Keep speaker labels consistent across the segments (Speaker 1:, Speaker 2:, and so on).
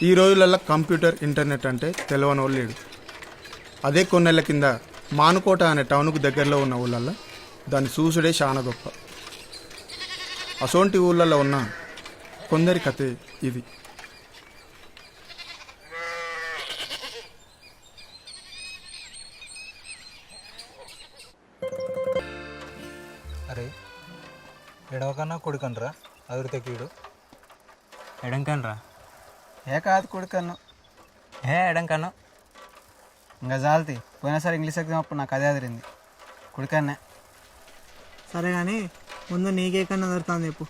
Speaker 1: ఈ రోజులలో computer internet అంటే తెలియని వాళ్ళు లేడు. అదే కొన్నేళ్ల కింద మానుకోట అనే టౌన్కు దగ్గరలో ఉన్న ఊళ్ళల్లో దాన్ని చూసుడే చాలా గొప్ప. అసోంటి ఊళ్ళల్లో ఉన్న కొందరి కథే ఇది.
Speaker 2: అరే ఎడవకన్నా కొడుకనరా అదురు కీడు
Speaker 3: ఎడంకనరా
Speaker 4: ఏ కాదు కొడుకన్ను
Speaker 3: ఎడంకన్నా
Speaker 4: ఇంకా జాలతి పోయినసారి ఇంగ్లీష్ ఎగ్జామ్ అప్పుడు నాకు అదే అదిరింది కొడుకన్నే.
Speaker 5: సరే కానీ ముందు నీకే కన్నా దొరుకుతుంది చెప్పు.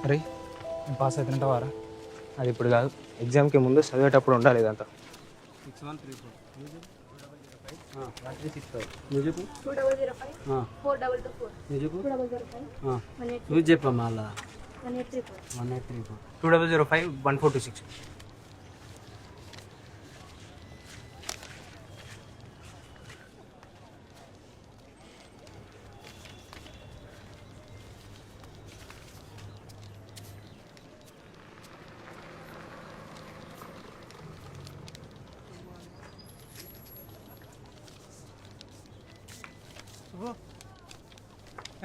Speaker 2: అరే నేను పాస్ అవుతుంటావారా?
Speaker 3: అది ఇప్పుడు కాదు, ఎగ్జామ్కి ముందు చదివేటప్పుడు ఉండాలి ఇదంతా.
Speaker 6: 6034 చెప్పమ్మా
Speaker 3: 2005-1426.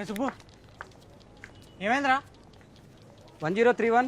Speaker 5: సుబ్బు ఏమైందిరా?
Speaker 6: 1031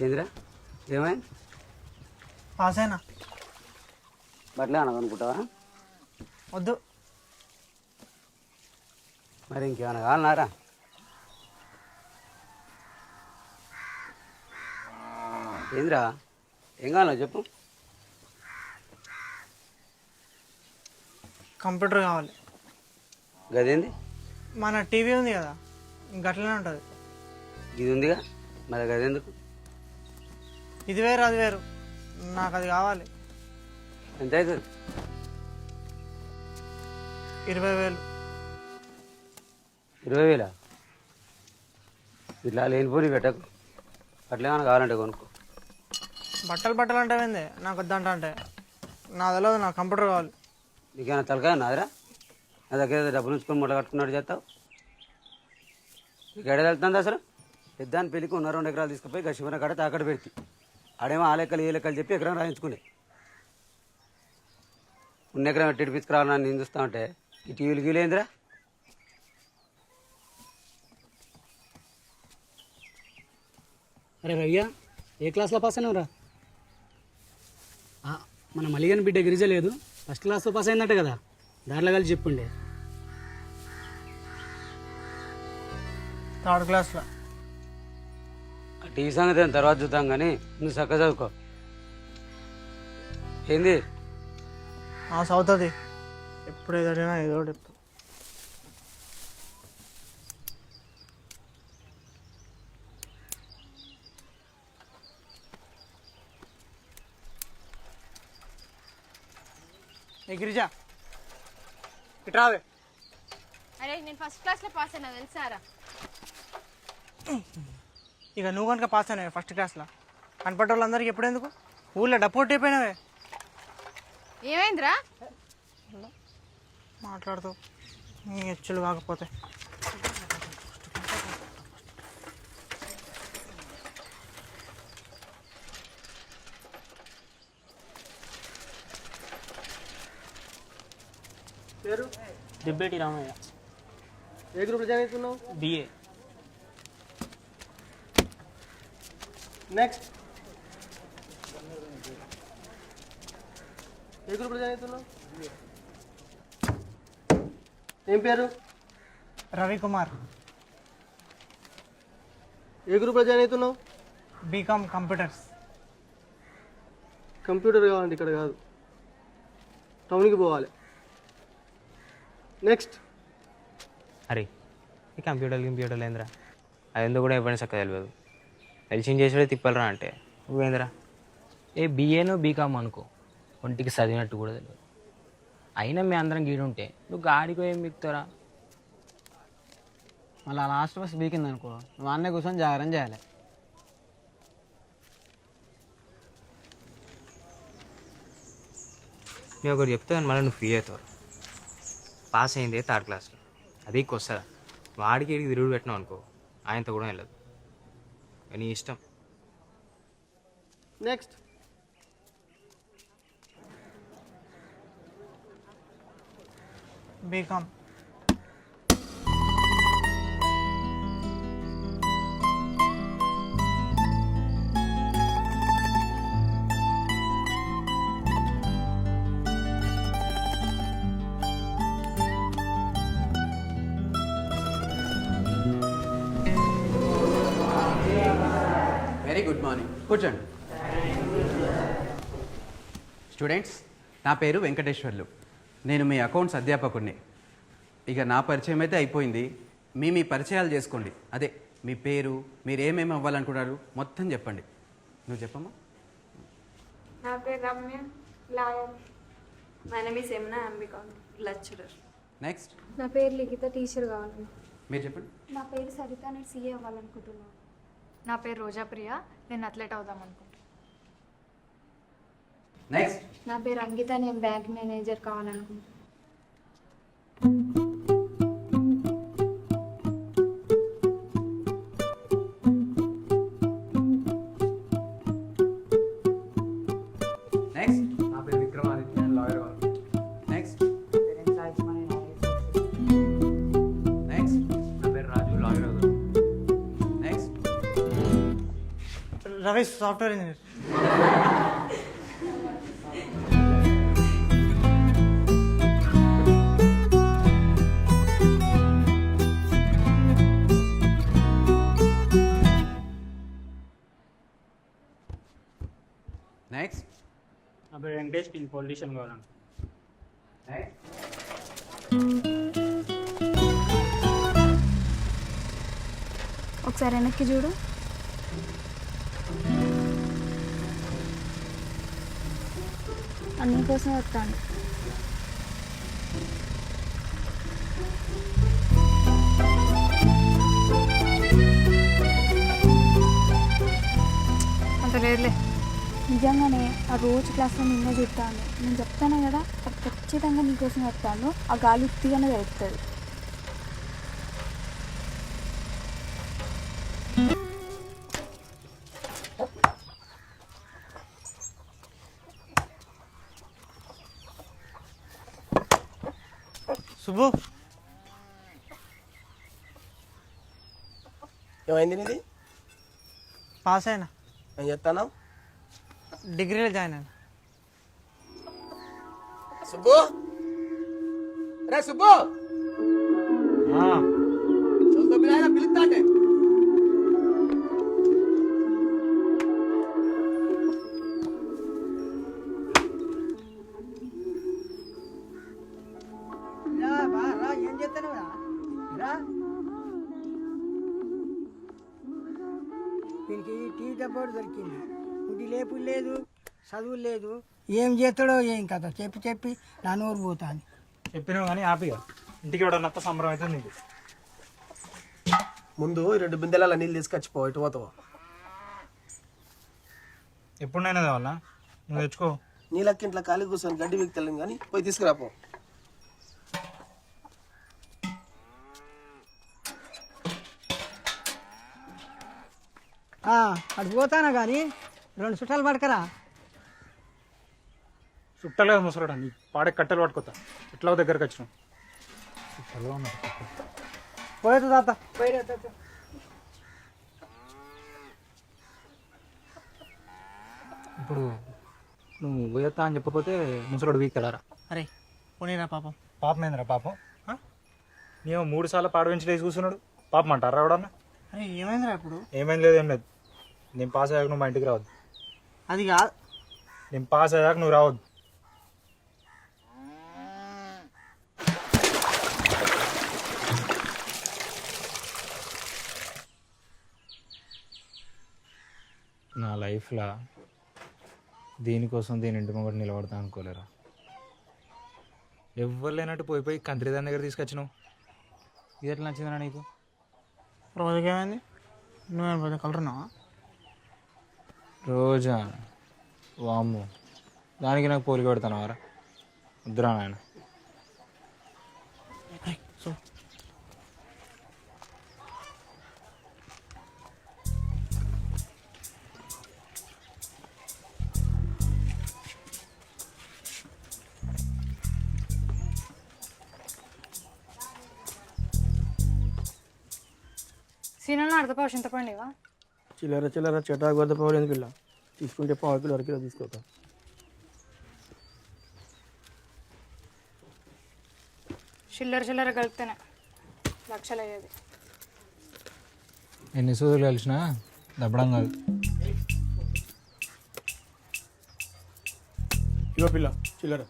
Speaker 6: ఏందిరా ఏమైంది?
Speaker 5: పాస్ అయినా
Speaker 6: బట్టలే అన్నది అనుకుంటావా?
Speaker 5: వద్దు.
Speaker 6: మరి ఇంకేమైనా కావాలన్నారా? ఏందిరా ఏం కావాలో చెప్పు.
Speaker 5: కంప్యూటర్ కావాలి.
Speaker 6: గదేంది?
Speaker 5: మన టీవీ ఉంది కదా, గట్లనే ఉంటుంది.
Speaker 6: ఇది ఉందిగా, మరి గదెందుకు?
Speaker 5: ఇది వేరు అది వేరు, నాకు అది కావాలి.
Speaker 6: ఎంత అవుతుంది?
Speaker 5: 20,000.
Speaker 6: 20,000? ఇట్లా లేనిపోని పెట్టకు. అట్లా ఏమైనా కావాలంటే కొనుక్కో.
Speaker 5: బట్టలు అంటావేంది నాకు వద్దంట అంటే నా తెలియదు, నాకు కంప్యూటర్ కావాలి.
Speaker 6: నీకేమైనా తలకాయ నాదిరా? నా దగ్గర ఏదో డబ్బులు ఉంచుకొని మూట కట్టుకున్నాడు చేస్తావు. నీకు ఎడ వెళ్తుంది అసలు? పెద్దాని పెళ్ళికి 1-2 ఎకరాలు తీసుకుపోయి గచ్చిపోయిన కాడ తాకడ పెడితే ఆడేమో ఆ లెక్కలు ఏ లెక్కలు చెప్పి ఎకరం రాయించుకునే. 1 ఎకరం ఎట్టి తీసుకురావాలని నేను చూస్తా ఉంటే ఈ టీవీలు గీలేందిరా?
Speaker 7: అరే రయ్య, ఏ క్లాస్లో పాస్ అయినావురా? మన మలిగన్ బిడ్డ గిరిజ లేదు, ఫస్ట్ క్లాస్లో పాస్ అయిందట కదా, దారిలో కలిసి చెప్పుండే.
Speaker 5: 3rd క్లాస్లో.
Speaker 6: ఆ టీవీ సంగతి ఏం తర్వాత చూద్దాం కానీ నువ్వు చక్కగా చదువుకో. ఏంది
Speaker 5: చదువుతుంది, ఎప్పుడు ఏదో అడిగినా ఏదో ఒకటి చెప్తా. ఏ గిరిజా ఇట్రావే.
Speaker 8: అరే నేను ఫస్ట్ క్లాస్లో పాస్ అయినా తెలుసారా?
Speaker 5: ఇక నువ్వు కనుక పాస్ అయినావే ఫస్ట్ క్లాస్లో, కనపడ్డ వాళ్ళందరికీ ఎప్పుడు ఎందుకు ఊళ్ళో డప్పోట్ అయిపోయినావే.
Speaker 8: ఏమైందిరా?
Speaker 5: మాట్లాడుతూ నీ హెచ్చులు కాకపోతే.
Speaker 7: దిబ్బేటి రామయ్య.
Speaker 4: ఏ గ్రూప్లో జాయిన్ అవుతున్నావు?
Speaker 7: బిఏ.
Speaker 4: నెక్స్ట్ ఏ గ్రూప్లో జాయిన్ అవుతున్నావు? ఏం పేరు?
Speaker 5: రవికుమార్.
Speaker 4: ఏ గ్రూప్లో జాయిన్ అవుతున్నావు?
Speaker 5: BCom computers.
Speaker 4: కంప్యూటర్ కావాలంటే ఇక్కడ కాదు, టౌన్కి పోవాలి. నెక్స్ట్
Speaker 3: అరే ఈ కంప్యూటర్లు ఏందిరా? అది ఎందుకు కూడా ఎవరైనా చక్కగా తెలియదు. తెలిసింది చేసాడే తిప్పలరా అంటే నువ్వేందిరా?
Speaker 9: ఏ బిఏనో బీకామ్ అనుకో, ఒంటికి చదివినట్టు కూడా తెలియదు. అయినా మీ అందరం గీడుంటే నువ్వు గాడికో ఏం మిక్తారా?
Speaker 4: మళ్ళీ లాస్ట్ బస్ బీకింది అనుకో, నువ్వు అన్నీ కూర్చొని జాగ్రత్త చేయాలి.
Speaker 3: నేను ఒకటి చెప్తాను, మళ్ళీ నువ్వు ఫీ అవుతావు. పాస్ అయిందే 3rd క్లాస్లో, అది వస్తుందా? వాడికి ఏడికి తిరుగుడు పెట్టినావు అనుకో, ఆయనతో కూడా వెళ్ళదు. నీ ఇష్టం.
Speaker 4: Next
Speaker 5: BCom.
Speaker 10: Very good morning, కూర్చోండి. స్టూడెంట్స్, నా పేరు వెంకటేశ్వర్లు, నేను మీ అకౌంట్స్ అధ్యాపకుడిని. ఇక నా పరిచయం అయితే అయిపోయింది, మీ పరిచయాలు చేసుకోండి. అదే మీ పేరు, మీరు ఏమేమి అవ్వాలనుకున్నారు మొత్తం చెప్పండి. నువ్వు చెప్పమ్మా.
Speaker 8: నా పేరు Ramya, lawyer. My name is Yamuna, I'm lecturer.
Speaker 10: Next.
Speaker 8: నా పేరు లిఖిత, టీచర్ కావాలి.
Speaker 10: మీరు చెప్పండి.
Speaker 8: నా పేరు సరిత, నేను సీఏ అవ్వాలనుకుంటున్నాను. నా పేరు రోజాప్రియ, నేను అథ్లెట్ అవుదాం అనుకుంటున్నాను.
Speaker 10: నెక్స్ట్.
Speaker 8: నా పేరు అంకిత, నేను బ్యాంక్ మేనేజర్ కావాలనుకుంటున్నాను.
Speaker 10: నెక్స్ట్.
Speaker 2: నా పేరు విక్రమాదిత్య, నేను లాయర్ కావాలి.
Speaker 10: నెక్స్ట్. నెక్స్ట్.
Speaker 3: నా పేరు రాజు, లాయర్ అవుతాడు.
Speaker 10: Next.
Speaker 5: Ramesh, software engineer.
Speaker 10: Next.
Speaker 7: నా పేరు వెంకటేష్, నేను పొలిటీషియన్ కావాలను.
Speaker 10: నెక్స్ట్.
Speaker 8: ఒకసారి వెనక్కి చూడు. అన్ని కోసం వస్తాను. అంత లేదులే. నిజంగానే ఆ రోజు క్లాస్లో నిన్నే చెప్తాను. నేను చెప్తాను కదా, అది ఖచ్చితంగా నీకోసం చెప్తాను. ఆ గాలి ఉత్తిగానే తెలుస్తుంది.
Speaker 5: శుభు,
Speaker 11: ఏమైంది నీది?
Speaker 5: పాస్ అయినా,
Speaker 11: ఏం చెప్తాను?
Speaker 5: డిగ్రీలో జాయిన్ అయినా.
Speaker 11: సుబ్బు, రే సుబ్బు, పిలుస్తాంటే
Speaker 5: ఏం చేస్తాను దీనికి టీ డబ్బోడు దొరికింది. పుట్టి లేపు లేదు, చదువు లేదు, ఏం చేస్తాడో ఏం కదా చెప్పి చెప్పి నా నోరు పోతాను.
Speaker 2: చెప్పినావు కానీ హ్యాపీగా ఇంటికి ఇవ్వడం సంబరం అవుతుంది నీకు.
Speaker 11: ముందు 2 బిందెల నీళ్ళు తీసుకొచ్చిపో, ఇటు పోతావు.
Speaker 2: ఎప్పుడైనా కావాలా నువ్వు తెచ్చుకో.
Speaker 11: నీళ్ళకి ఇంట్లో ఖాళీ కూర్చొని గడ్డి వీక్తలేం కానీ పోయి తీసుకురాపో.
Speaker 5: అటు పోతానా కానీ 2 చుట్టాలు పడకరా.
Speaker 2: చుట్టాలు కదా ముసరాడా, నీ పాడే కట్టెలు పట్టుకోతా. ఎట్లా దగ్గరకు వచ్చినావు? చుట్టాలు ఉన్నారు.
Speaker 5: పోయేది తాత.
Speaker 2: ఇప్పుడు నువ్వు పోయేస్తా అని చెప్పకపోతే ముసరాడు వీక్తాడారా?
Speaker 5: అరే పోనీరా పాపం.
Speaker 2: పాపం ఏందిరా పాపం? నేను 3 సార్లు పాడు పెంచి చూస్తున్నాడు, పాపం అంటారా ఎవడన్నా?
Speaker 5: అరే ఏమైందిరా ఇప్పుడు?
Speaker 2: ఏమైంది లేదు, ఏం లేదు. నేను పాస్ అయ్యాక నువ్వు మా ఇంటికి రావద్దు.
Speaker 5: అది కాదు,
Speaker 2: నేను పాస్ అయ్యాక నువ్వు రావద్దు. నా లైఫ్లో దీనికోసం దీని ఇంటి ముంగట నిలబడతా అనుకోలేరా. ఎవ్వరు లేనట్టు పోయి కంత్రి దాని దగ్గర తీసుకొచ్చినావు. ఇది ఎట్లా నచ్చిందిరా నీకు?
Speaker 5: రోజుకేమైంది? నువ్వేం పోతే కలరున్నావా?
Speaker 2: రోజా? వామ్ము, దానికి నాకు పోలిక పెడతాను వారా. వద్దురా నాయన.
Speaker 8: సీనన్నా అర్థపావు చింతపండివా?
Speaker 11: చిల్లర చిల్లర చెటాకు వద్ద పోవడం ఎందుకు ఇలా తీసుకుంటే 1/2 కిలో 1 కిలో తీసుకోతా.
Speaker 8: చిల్లర కలిపితేనే లక్షలు అయ్యేది.
Speaker 2: ఎన్ని సూదులు కలిసినా దబ్బడం కాదు.
Speaker 11: ఇగో పిల్ల చిల్లర.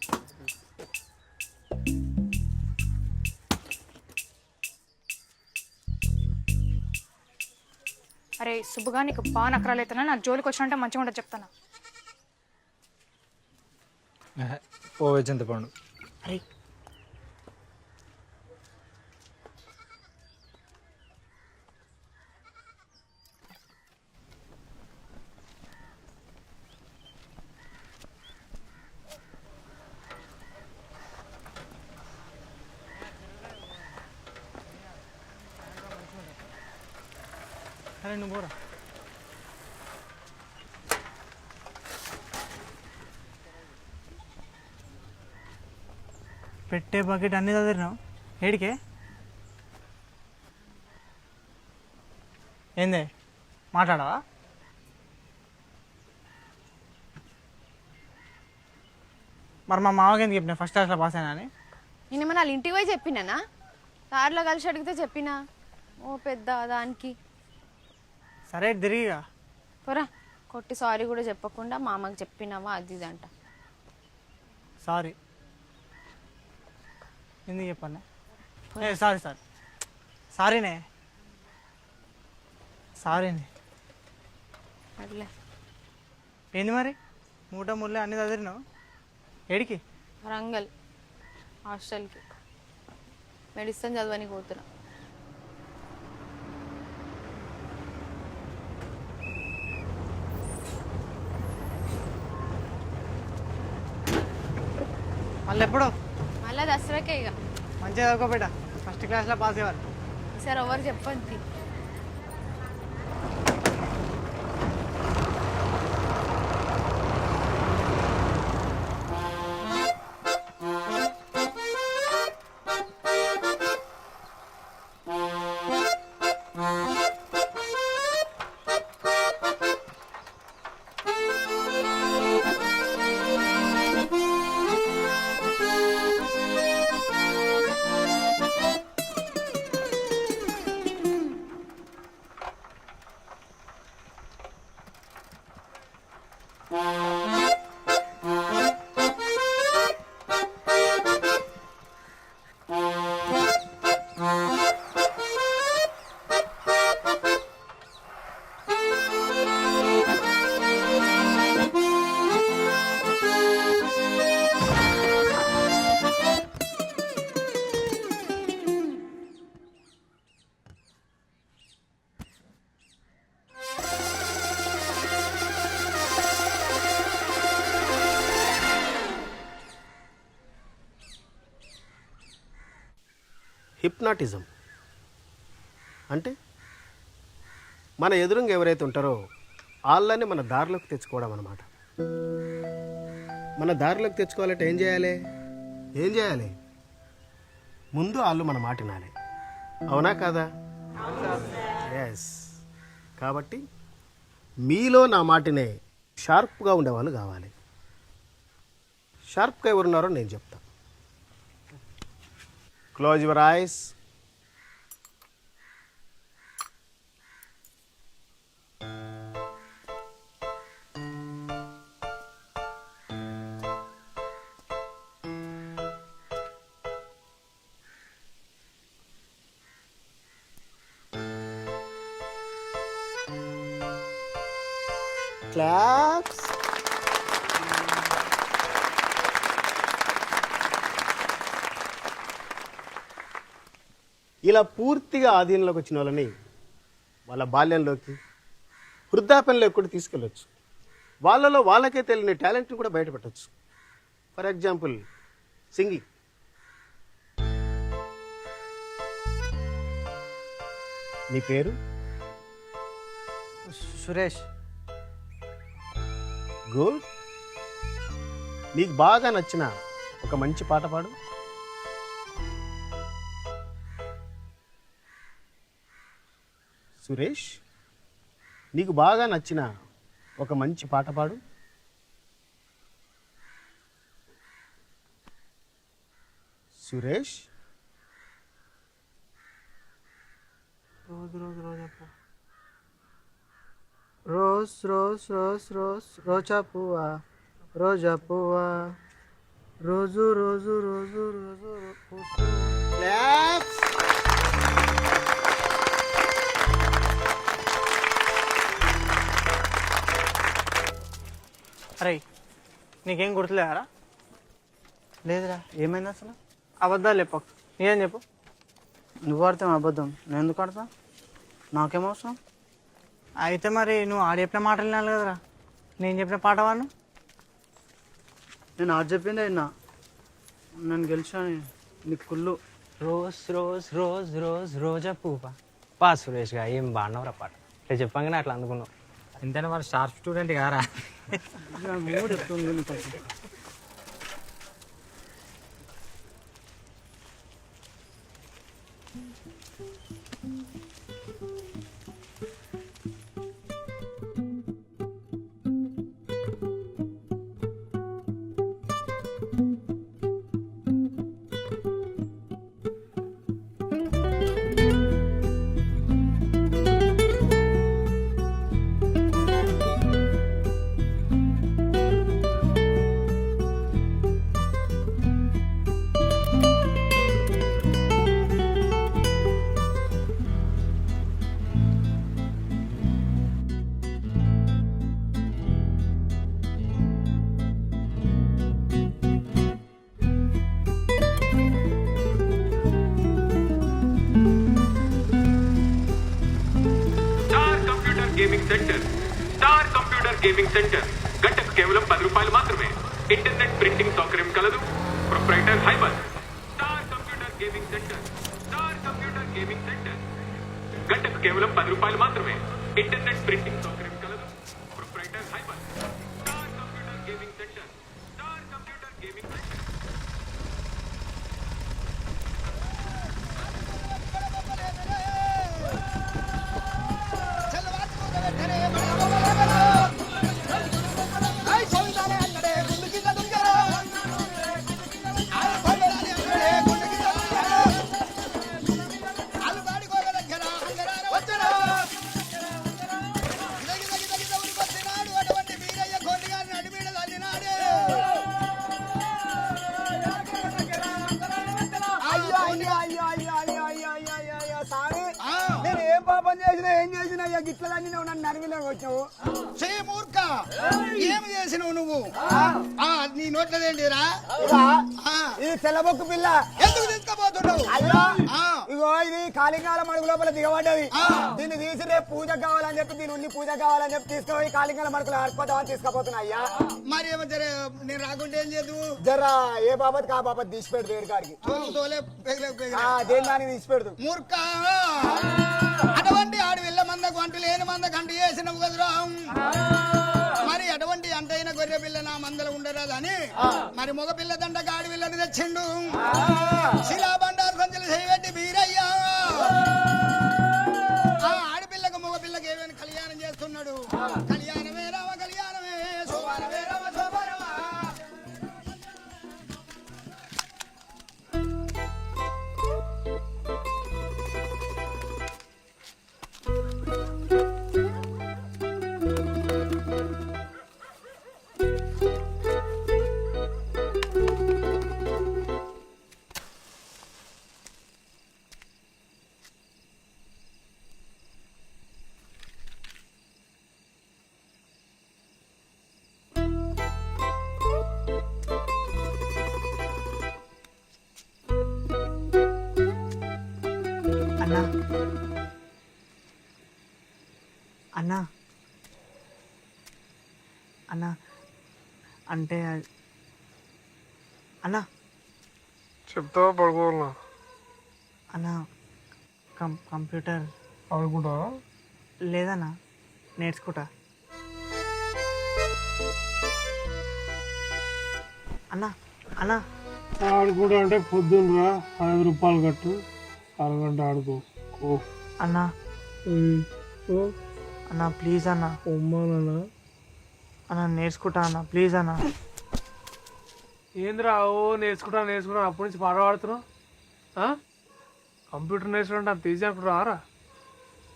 Speaker 8: అరే సుబ్బుగా, నీకు బాగా నకరాలు అవుతున్నా. నా జోలికి వచ్చినంటే మంచిగా ఉంటుంది చెప్తాను.
Speaker 2: పోవే చింతపండు.
Speaker 5: అరే అరే నువ్వు పోరా. పెట్టే బకెట్ అన్నీ చదివినావు. ఏడికే ఏందే మాట్లాడవా? మరి మా మామకి ఎందుకు చెప్పినా ఫస్ట్ క్లాస్లో పాస్ అయినా అని?
Speaker 8: నేను ఏమన్నా వాళ్ళ ఇంటికి పోయి చెప్పినానా? దారిలో కలిసి అడిగితే చెప్పినా. ఓ పెద్ద దానికి
Speaker 5: సరే తిరిగిగా
Speaker 8: పోరా. కొట్టి సారీ కూడా చెప్పకుండా మా అమ్మకి చెప్పినావా అది ఇది అంట.
Speaker 5: సారీ ఎందుకు చెప్పన్నా? సారీ సారీ సారీనే సారీనే.
Speaker 8: అట్లే
Speaker 5: ఏంది మరి మూట ముళ్ళే అన్నీ చదివినావు. ఏడికి?
Speaker 8: వరంగల్ హాస్టల్కి మెడిసిన్ చదవని పోతున్నా.
Speaker 4: మళ్ళీ ఎప్పుడు
Speaker 8: మళ్ళీ దసరాకే ఇక
Speaker 4: మంచిగా చదువుకోబెట్ట ఫస్ట్ క్లాస్లో పాస్ అయ్యారు.
Speaker 8: సార్ ఎవరు చెప్పండి.
Speaker 11: హిప్నాటిజం అంటే మన ఎదురుగా ఎవరైతే ఉంటారో వాళ్ళని మన దారిలోకి తెచ్చుకోవడం అన్నమాట. మన దారిలోకి తెచ్చుకోవాలంటే ఏం చేయాలి? ముందు వాళ్ళు మన మాట వినాలి. అవునా కాదా? ఎస్. కాబట్టి మీలో నా మాటనే షార్ప్గా ఉండేవాళ్ళు కావాలి. షార్ప్గా ఎవరున్నారో నేను చెప్తాను. Close your eyes. Claps. ఇలా పూర్తిగా ఆధీనంలోకి వచ్చిన వాళ్ళని వాళ్ళ బాల్యంలోకి వృద్ధాప్యంలోకి కూడా తీసుకెళ్ళొచ్చు. వాళ్ళలో వాళ్ళకే తెలియని టాలెంట్ని కూడా బయటపెట్టచ్చు. For example singing. నీ పేరు?
Speaker 4: సురేష్.
Speaker 11: గుడ్. నీకు బాగా నచ్చిన ఒక మంచి పాట పాడు. సురేష్, నీకు బాగా నచ్చిన ఒక మంచి పాట పాడు. సురేష్,
Speaker 4: రోజు రోజు రోజా రోజ్ రోజ్ రోజ్ రోజ్ రోజా పువ్వా రోజా పువ్వా రోజు రోజు రోజు రోజు అరే నీకేం గుర్తులేరా? లేదురా. ఏమైంది అసలు? అబద్ధాలు చెప్పకు. నీకేం చెప్పు. నువ్వు ఆడితే అబద్ధం, నేను ఎందుకు ఆడతా? నాకేమవసరం? అయితే మరి నువ్వు ఆడ చెప్పిన మాటలు వినాలి కదరా. నేను చెప్పిన పాట వాడు. నేను ఆడ చెప్పింది అయినా నన్ను గెలిచాను. నీకు కుళ్ళు.
Speaker 9: రోజ్ రోజ్ రోజ్ రోజ్ రోజా పువ్వా. పా సురేష్గా ఏం బాగున్నావురా పాట. ఇట్లా చెప్పంగానే అట్లా అందుకున్నావు.
Speaker 3: ఎంతైనా వాళ్ళు షార్ప్ స్టూడెంట్ కారా.
Speaker 4: మూడు చెప్తుంది నీకు.
Speaker 12: స్టార్ కంప్యూటర్ గేమింగ్ సెంటర్ గంటకు కేవలం 10 రూపాయలు మాత్రమే. ఇంటర్నెట్ ప్రింటింగ్ సౌకర్యం కలదు. కేవలం 10 రూపాయలు మాత్రమే. ఇంటర్నెట్ ప్రింటింగ్ సౌకర్యం కలదు. ప్రొప్రైటర్ హైబర్ star computer gaming centre. Star computer gaming centre.
Speaker 5: నేను ఏం పాపం చేసినా ఏం చేసినా గిట్లన్నీ నువ్వు నన్ను నరిమిలో వచ్చావు మూర్ఖ ఏమి చేసినావు నువ్వు నీ నోట్లదేంటిరా ఇది తెల్లబొక్కు పిల్ల ఎందుకు తీసుకుపోతున్నావు ఇగో ఇది కాళింగాల మడుగు లోపల దిగబడ్డది దీన్ని తీసి రేపు పూజ కావాలని చెప్పి దీని ఉన్ని పూజ కావాలని చెప్పి తీసుకుపోయి కాళింగాల మడుగులు ఆడిపోతామని తీసుకుపోతున్నా అయ్యా మరి ఏమో జర నేను రాకుంటే ఏం చేయదు జరా ఏ బాబత్ కా బాబత్ తీసి పెడు దేవుడి గారికి దేని దానికి తీసి పెడదు మూర్ఖ అటువంటి ఆడు వెళ్ళ మందకు అంటు లేని మందకు అంటు చేసినవు కదురా మరి అటువంటి అంటైన గొర్రె పిల్ల నా మందలు ఉండరాదు అని మరి మగ పిల్ల దండకు ఆడి పిల్లని తెచ్చిండు శిలా బండారు సంచలు చేయబెట్టి బీరయ్యా ఆడపిల్లకు మగ పిల్లకి ఏమైనా కళ్యాణం చేస్తున్నాడు కళ్యాణమే రామ కళ్యాణమే శోభానమే రామ శోభానమా
Speaker 4: అన్నా అన్నా అన్నా అంటే అన్నా
Speaker 2: చెప్తావా పడుకోవాలన్నా?
Speaker 4: అన్నా కంప్యూటర్
Speaker 2: ఆడుకుంటావా?
Speaker 4: లేదన్నా నేర్చుకుంటా. అన్నా అన్నా
Speaker 2: ఆడుకుంటా అంటే పొద్దున్నరా 5 రూపాయలు కట్టు, అరగంట ఆడుకో.
Speaker 4: అన్నా అన్నా ప్లీజ్ అన్నా అన్నా నేర్చుకుంటా అన్నా ప్లీజ్ అన్నా.
Speaker 2: ఏంద్రా ఓ నేర్చుకుంటా అప్పటి నుంచి పాట పాడుతున్నావు. కంప్యూటర్ నేర్చుకుంటే అంత ఈజీ అనుకుంటున్నారా?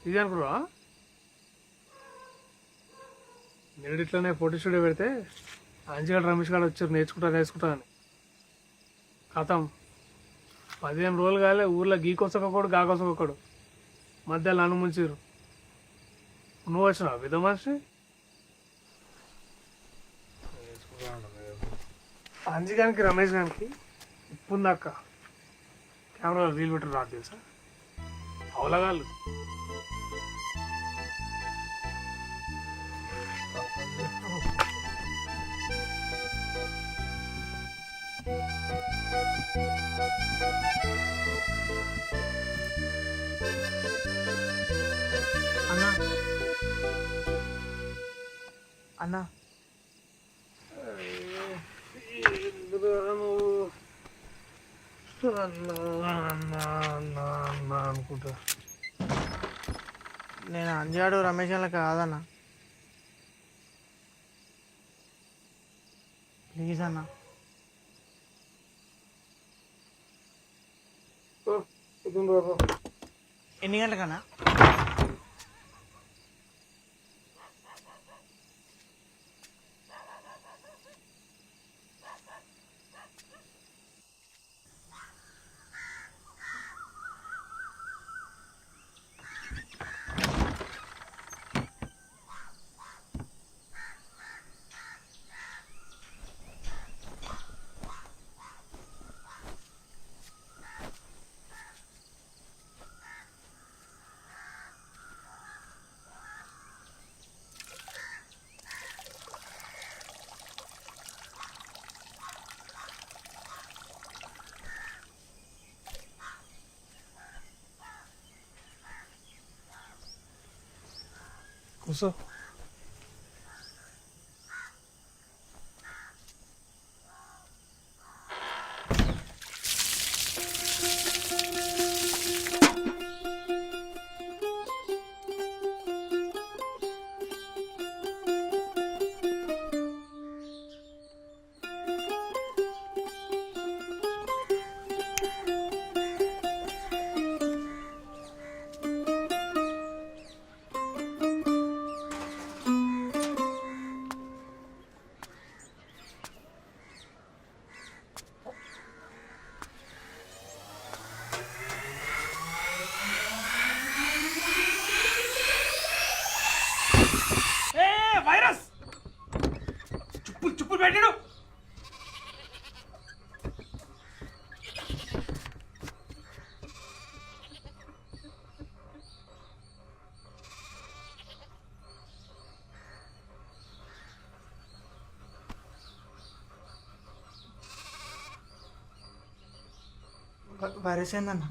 Speaker 2: ఈజీ అనుకుంటున్నా? నేను ఇట్లనే ఫోటో స్టూడియో పెడితే అంజగాడు రమేష్ గారు వచ్చారు నేర్చుకుంటా అని. కథం 15 రోజులు కాలే ఊర్లో గీకొసకొకడు గాకొసకొకడు మధ్యలో నన్ను ముంచారు. నువ్వు వచ్చినావు విధ మనిషి. అంజగానికి రమేష్ గారికి ఇప్పుందాక కెమెరాలో రీల్ పెట్టరు రాదు తెలుసా అవలగాళ్ళు.
Speaker 4: అన్నా అన్నా
Speaker 2: అనుకుంటా
Speaker 4: నేను అంజాడు రమేష్ గారు కాదన్నా ప్లీజ్ అన్నా. ఎన్ని గంటలకన్నా?
Speaker 2: కూర్చో. వైరస్ చుప్పులు పెట్టాడు.
Speaker 4: వైరస్ ఏందన్న?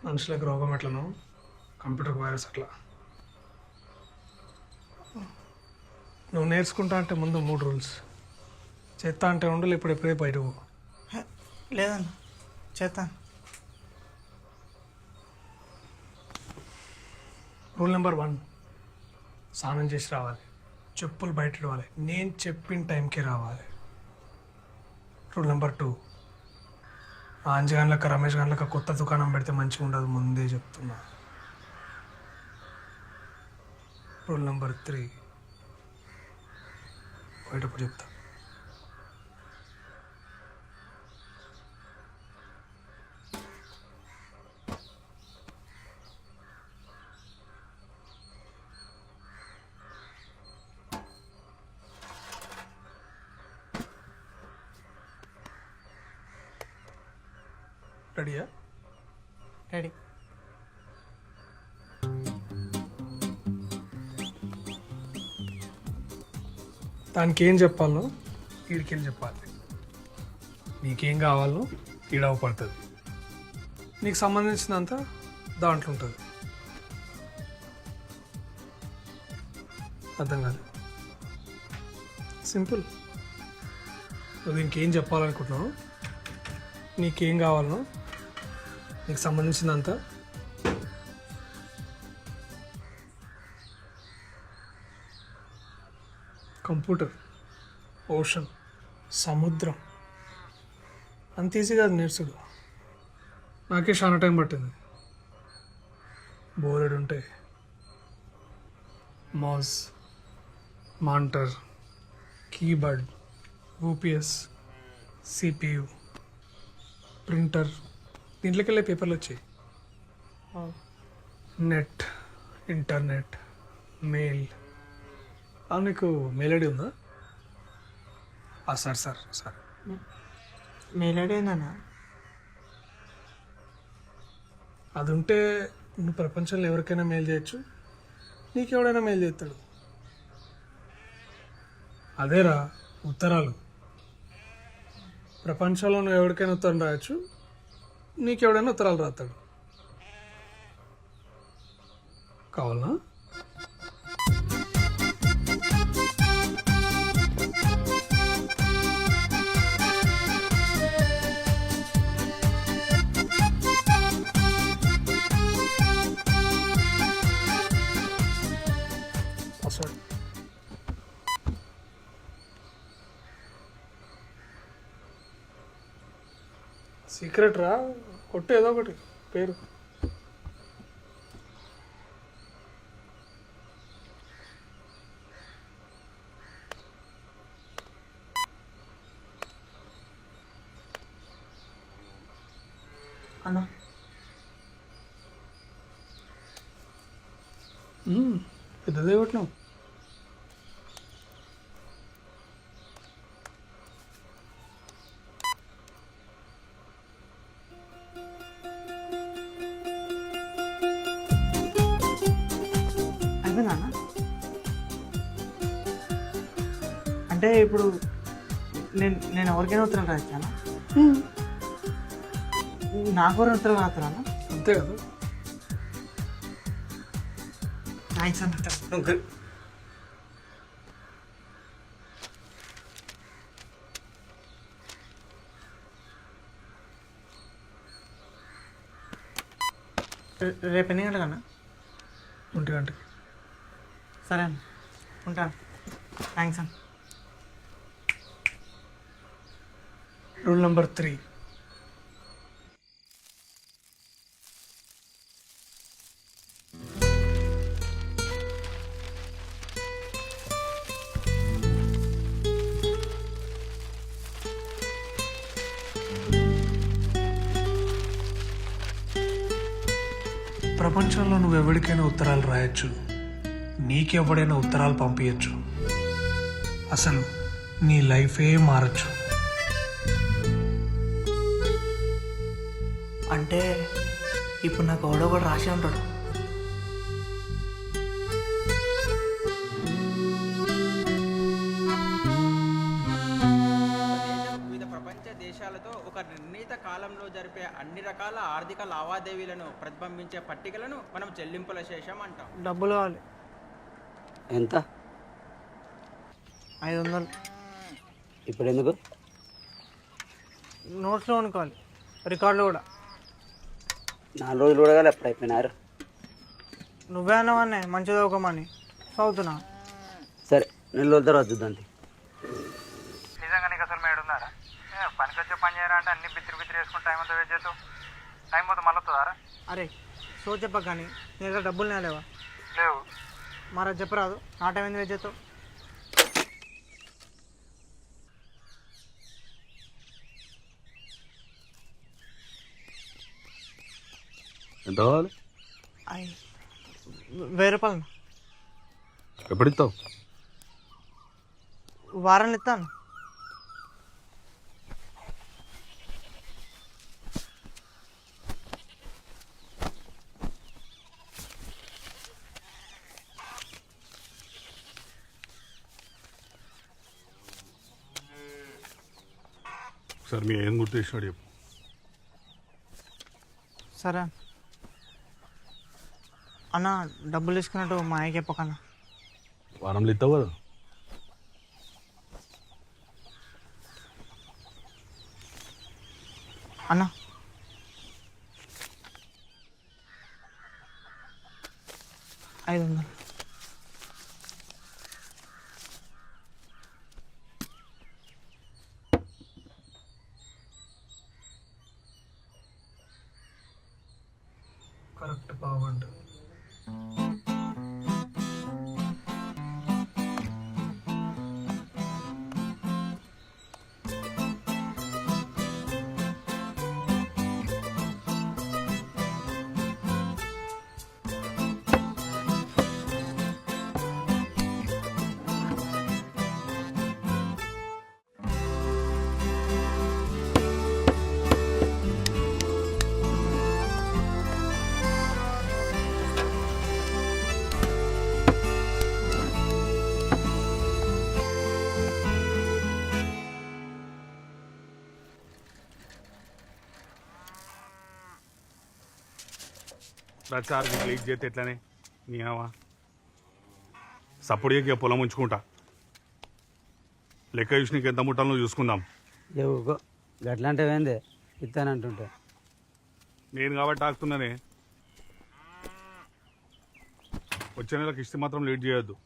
Speaker 2: మనుషులకు రోగం ఎట్లనో కంప్యూటర్కి వైరస్ అట్లా. నువ్వు నేర్చుకుంటా అంటే ముందు 3 రూల్స్. చేస్తా అంటే ఉండు, ఇప్పుడు ఎప్పుడే బయటకు.
Speaker 4: లేదన్న, చేస్తాను.
Speaker 2: రూల్ నెంబర్ 1, స్నానం చేసి రావాలి, చెప్పులు బయట ఇవ్వాలి, నేను చెప్పిన టైంకి రావాలి. రూల్ నెంబర్ 2, ఆంజీ గాన్లక రమేష్ గాన్లక కొత్త దుకాణం పెడితే మంచిగా ఉండదు, ముందే చెప్తున్నా. రూల్ నెంబర్ 3, బయటప్పుడు చెప్తా. రెడీయా?
Speaker 4: రెడీ.
Speaker 2: దానికి ఏం చెప్పాలో ఈడికెళ్ళి చెప్పాలి. నీకేం కావాలో ఈడవ పడుతుంది, నీకు సంబంధించినంత దాంట్లో ఉంటుంది. అర్థం కాదు, సింపుల్. నువ్వు దీనికి ఏం చెప్పాలనుకుంటున్నావు, నీకేం కావాలనో నీకు సంబంధించినంత కంప్యూటర్, ఓషన్, సముద్రం అంత ఈజీగా అది నేర్చుడు. నాకే చాలా టైం పట్టింది. బోర్డు ఉంటే mouse, monitor, keyboard, UPS, CPU, printer, దీంట్లోకి వెళ్ళే పేపర్లు వచ్చాయి. Net, internet, mail. నీకు మెయిల్ ఐడి ఉందా? సార్
Speaker 4: మెయిల్ ఐడి ఏందన్నా?
Speaker 2: అది ఉంటే నువ్వు ప్రపంచంలో ఎవరికైనా మెయిల్ చేయొచ్చు, నీకెవడైనా మెయిల్ చేస్తాడు. అదేరా ఉత్తరాలు. ప్రపంచంలో నువ్వు ఎవరికైనా ఉత్తరం రాయొచ్చు, నీకెవడైనా ఉత్తరాలు రాస్తాడు. కావాలనా? పాస్వర్డ్ సీక్రెట్ రా, కొట్టు ఏదో ఒకటి పేరు.
Speaker 4: అన్నా
Speaker 2: పెద్దదే కొట్టినావు.
Speaker 4: అయిపోయిందా అన్న? అంటే ఇప్పుడు నేను ఎవరికైనా ఉత్తరం రాస్తానా? నాకు ఎవరైనా ఉత్తరం రాస్తానా?
Speaker 2: అంతే కదా.
Speaker 4: థ్యాంక్స్ అన్న. రేపు ఎన్ని గంటలకన్నా?
Speaker 2: 1 గంటకి.
Speaker 4: సరే అన్న, ఉంటాను. థ్యాంక్స్ అన్న.
Speaker 2: Rule number 3. ప్రపంచంలో నువ్వు ఎవరికైనా ఉత్తరాలు రాయొచ్చు, నీకెవడైనా ఉత్తరాలు పంపించచ్చు, అసలు నీ లైఫే మారచ్చు.
Speaker 4: అంటే ఇప్పుడు నాకు ఎవడో కూడా రాసి ఉంటాడు.
Speaker 13: వివిధ ప్రపంచ దేశాలతో ఒక నిర్ణీత కాలంలో జరిపే అన్ని రకాల ఆర్థిక లావాదేవీలను ప్రతిబింబించే పట్టికలను మనం చెల్లింపుల శేషం అంటాం.
Speaker 4: డబ్బులు కావాలి.
Speaker 6: ఎంత?
Speaker 4: 500.
Speaker 6: ఇప్పుడు ఎందుకు?
Speaker 4: నోట్స్లో అనుకోవాలి, రికార్డులు కూడా.
Speaker 6: 4 రోజులు కూడా కానీ ఎప్పుడు అయిపోయినారు.
Speaker 4: నువ్వే అన్నావన్నే మంచి చదువుకోమని. చదువుతున్నా.
Speaker 6: సరే 4 రోజుల తర్వాత చూద్దాం.
Speaker 14: నిజంగా నీకు అసలు మేడు ఉన్నారా? పనికి వచ్చే పని చేయరా అంటే అన్ని బిత్తిరి వేసుకుని టైం అంతా వెయిట్ చేస్తావు. టైం మొత్తం మళ్ళీ వస్తుందారా?
Speaker 4: అరే సో చెప్పక కానీ నీ దగ్గర డబ్బులు నేలేవా?
Speaker 14: లేవు.
Speaker 4: మరి అది చెప్పరాదు, నా టైం ఎందుకు వెయిట్ చేస్తావు?
Speaker 15: ఎంత కావాలి?
Speaker 4: 1000 రూపాయలు.
Speaker 15: ఎప్పుడు ఇస్తావు?
Speaker 4: వారాన్ని ఇస్తాను.
Speaker 15: సార్ మీ ఏం గుర్తు చేసినాడు చెప్పు.
Speaker 4: సరే అన్న, డబ్బులు తీసుకున్నట్టు మా అయ్యకి చెప్పకన్నా.
Speaker 15: వారంలో ఇస్తావు కదా?
Speaker 4: అన్న $500.
Speaker 2: కరెక్ట్ బాగుండు.
Speaker 15: ప్రచారం లీక్ చేస్తే ఎట్లనే నీవా సపోర్ట్గా పొలం ఉంచుకుంటా. లెక్క చూసి నీకు ఎంత ముట్టాలో చూసుకుందాం.
Speaker 6: లేవు గట్లాంటివేందే ఇస్తానంటుంటే.
Speaker 15: నేను కాబట్టి ఆగుతున్నానే. వచ్చే నెలకు ఇస్తే మాత్రం లేట్ చేయొద్దు.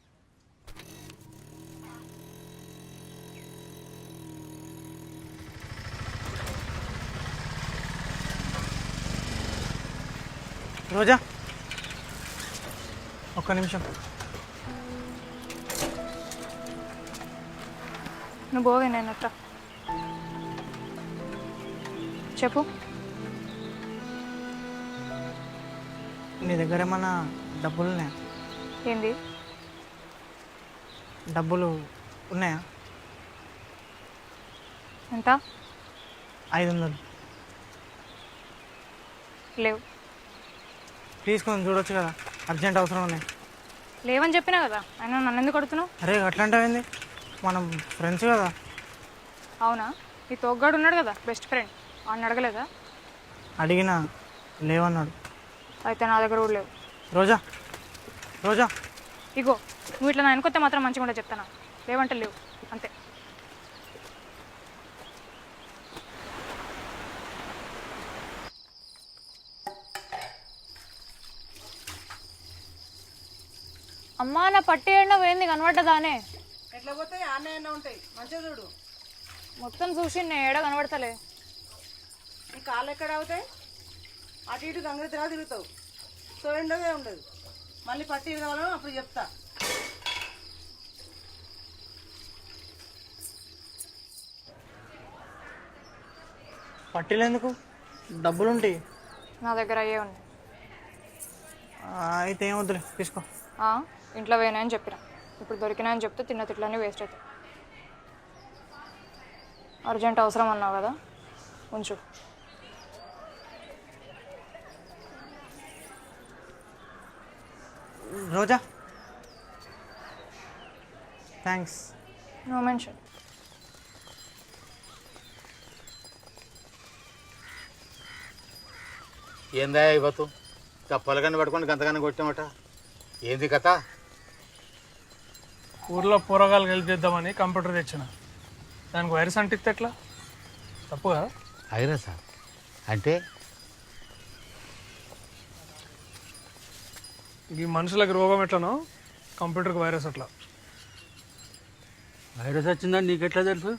Speaker 4: రోజా ఒక్క నిమిషం.
Speaker 8: నువ్వు పోవే, నేను అట్లా చెప్పు.
Speaker 4: నీ దగ్గర ఏమన్నా డబ్బులు ఉన్నాయా?
Speaker 8: ఏంది?
Speaker 4: డబ్బులు ఉన్నాయా?
Speaker 8: ఎంత?
Speaker 4: 500.
Speaker 8: లేవు.
Speaker 4: ప్లీజ్ కొంచెం చూడొచ్చు కదా, అర్జెంట్ అవసరం ఉన్నాయి.
Speaker 8: లేవని చెప్పినా కదా, అయినా నన్ను ఎందుకు అడుగుతున్నావు?
Speaker 4: అరే అట్లాంటివి మనం ఫ్రెండ్స్ కదా.
Speaker 8: అవునా? నీ తోగ్గాడు ఉన్నాడు కదా, బెస్ట్ ఫ్రెండ్, వాడిని అడగలేదా?
Speaker 4: అడిగినా లేవన్నాడు.
Speaker 8: అయితే నా దగ్గర కూడా లేవు.
Speaker 4: రోజా రోజా
Speaker 16: ఇగో నువ్వు ఇట్లా నా అనుకొస్తే మాత్రం మంచిగా ఉండే చెప్తానా, లేవంటే లేవు అంతే. అమ్మా నా పట్టి ఎండ పోయింది కనబడ్డదానే.
Speaker 4: ఎట్లా పోతాయి ఆన్లైన్ ఉంటాయి మంచిగా చూడు.
Speaker 16: మొత్తం చూసి నేను ఏడ కనబడతలే.
Speaker 4: నీ కాళ్ళు ఎక్కడ అవుతాయి, అటు ఇటు గంగ తిరుగుతావు, సో ఎండదే ఉండదు. మళ్ళీ పట్టి కావాలో అప్పుడు చెప్తా. పట్టీలు ఎందుకు, డబ్బులుంటాయి
Speaker 16: నా దగ్గర అయ్యే ఉన్నాయి.
Speaker 4: అయితే ఏం వద్దులే, తీసుకో.
Speaker 16: ఇంట్లో పోయినాయని చెప్పిన, ఇప్పుడు దొరికినాయని చెప్తే తిన్న తిట్లన్నీ వేస్ట్ అవుతాయి. అర్జెంట్ అవసరం అన్నావు కదా, ఉంచు.
Speaker 4: రోజా థ్యాంక్స్.
Speaker 16: No mention.
Speaker 17: ఏందా ఇవ్వతు పొలగాన్ని పట్టుకొని గంతగానే కొట్టామట, ఏంది కథ?
Speaker 2: ఊర్లో పూరగాలు హెల్ప్ చేద్దామని కంప్యూటర్ తెచ్చిన, దానికి వైరస్ అంటిస్తే ఎట్లా? తప్పు కదా?
Speaker 17: వైరసా అంటే?
Speaker 2: ఈ మనుషులకు రోగం ఎట్లనో కంప్యూటర్కి వైరస్ అట్లా.
Speaker 7: వైరస్ వచ్చిందని నీకెట్లా తెలుసు?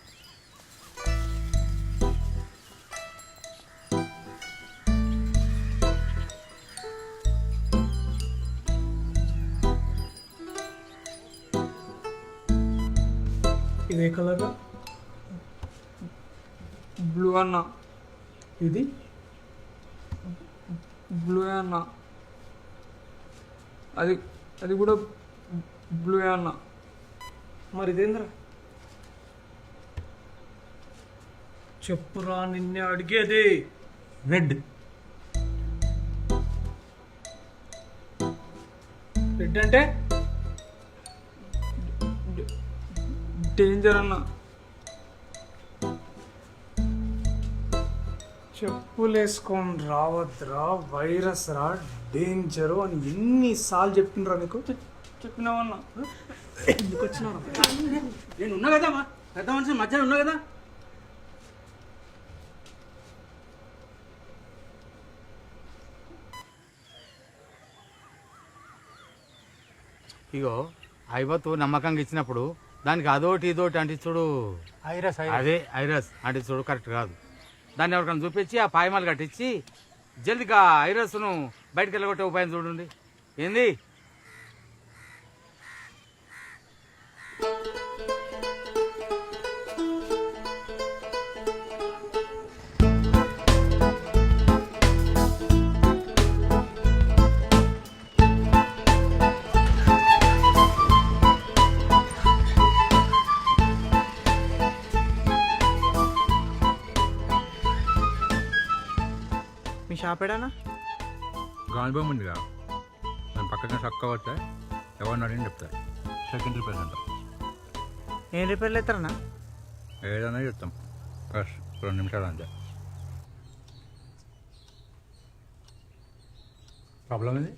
Speaker 2: ఇది ఏ కలర్? బ్లూ అన్న. ఇది బ్లూ అన్న. అది అది కూడా బ్లూ అన్న. మరి ఇదేంద్రా? చెప్పురా, నిన్నే అడిగేది. రెడ్. రెడ్ అంటే డేంజర్ అన్న. చెప్పులేసుకొని రావద్దురా, వైరస్ రా, డేంజరు అని ఎన్నిసార్లు చెప్పిండ్రా నీకు? చెప్పినావన్నా, ఎందుకు వచ్చినారా?
Speaker 7: నేను ఉన్నా కదా మా పెద్ద మనిషి మధ్యాహ్నం ఉన్నా కదా.
Speaker 17: ఇగో ఐవత్తు నమ్మకంగా ఇచ్చినప్పుడు దానికి అదోటి ఇదోటి అంటే చూడు,
Speaker 7: ఐరస్
Speaker 17: అదే ఐరస్ అంటే చూడు కరెక్ట్ కాదు. దాన్ని ఎవరికైనా చూపించి ఆ పాయమాలు కట్టించి జల్దిగా ఐరస్ను బయటకు వెళ్ళగొట్టే ఉపాయం చూడండి. ఏంది?
Speaker 4: మీ షాప్ ఏడానా?
Speaker 15: గాంధీబాబు ఉందిగా, దాని పక్కన చక్క వస్తే ఎవరిని అడిగిన చెప్తారు. సెకండ్ రిపేర్ అంటాం.
Speaker 4: ఏం రిపేర్లు అవుతారన్నా?
Speaker 15: ఏదైనా చెప్తాం, ఫస్ట్ 2 నిమిషాలు అంతే. ప్రాబ్లం ఇది?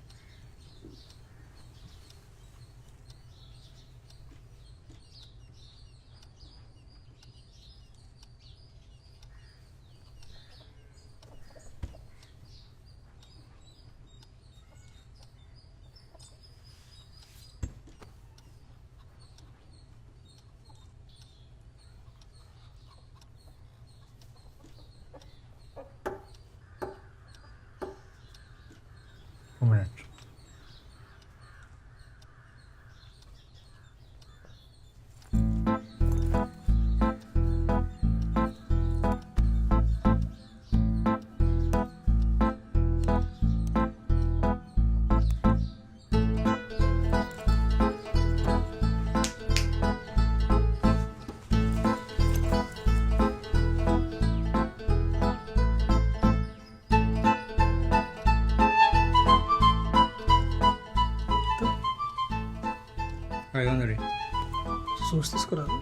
Speaker 2: చూసి తీసుకురాదు.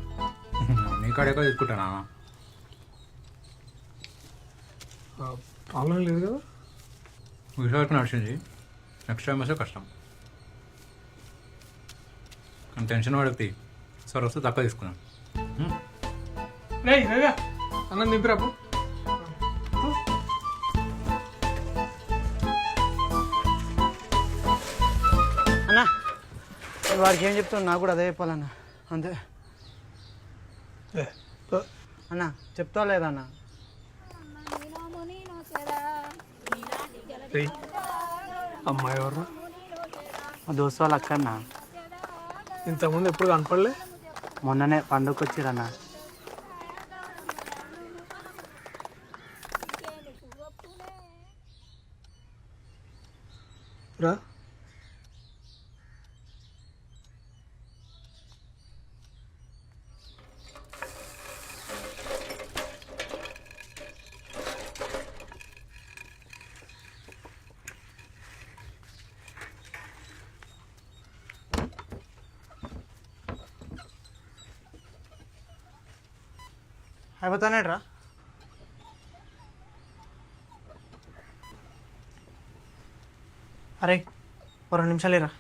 Speaker 15: నీ కాడ ఎక్కడ తీసుకుంటానా?
Speaker 2: ప్రాబ్లం లేదు కదా.
Speaker 15: విషయం నడిచింది, నెక్స్ట్ టైం వస్తే కష్టం. అంత టెన్షన్ పడతాయి సార్ వస్తే తక్కువ తీసుకున్నాం.
Speaker 2: రేయ్ రేగా అన్నం దింపిరాపు.
Speaker 4: అన్నా వాడికి ఏం చెప్తాను నాకు కూడా అదే చెప్పాలన్నా అంతే. అన్నా చెప్తా లేదా అన్న?
Speaker 2: అమ్మాయి ఎవరు?
Speaker 4: మా దోస్తు వాళ్ళ అక్క అన్న.
Speaker 2: ఇంతకుముందు ఎప్పుడు కనపడలే?
Speaker 4: మొన్ననే పండుగకి వచ్చిరన్న.
Speaker 2: రా
Speaker 4: అయిపోతానేట్రా? అరే ఓ 2 నిమిషాలు ఇరా.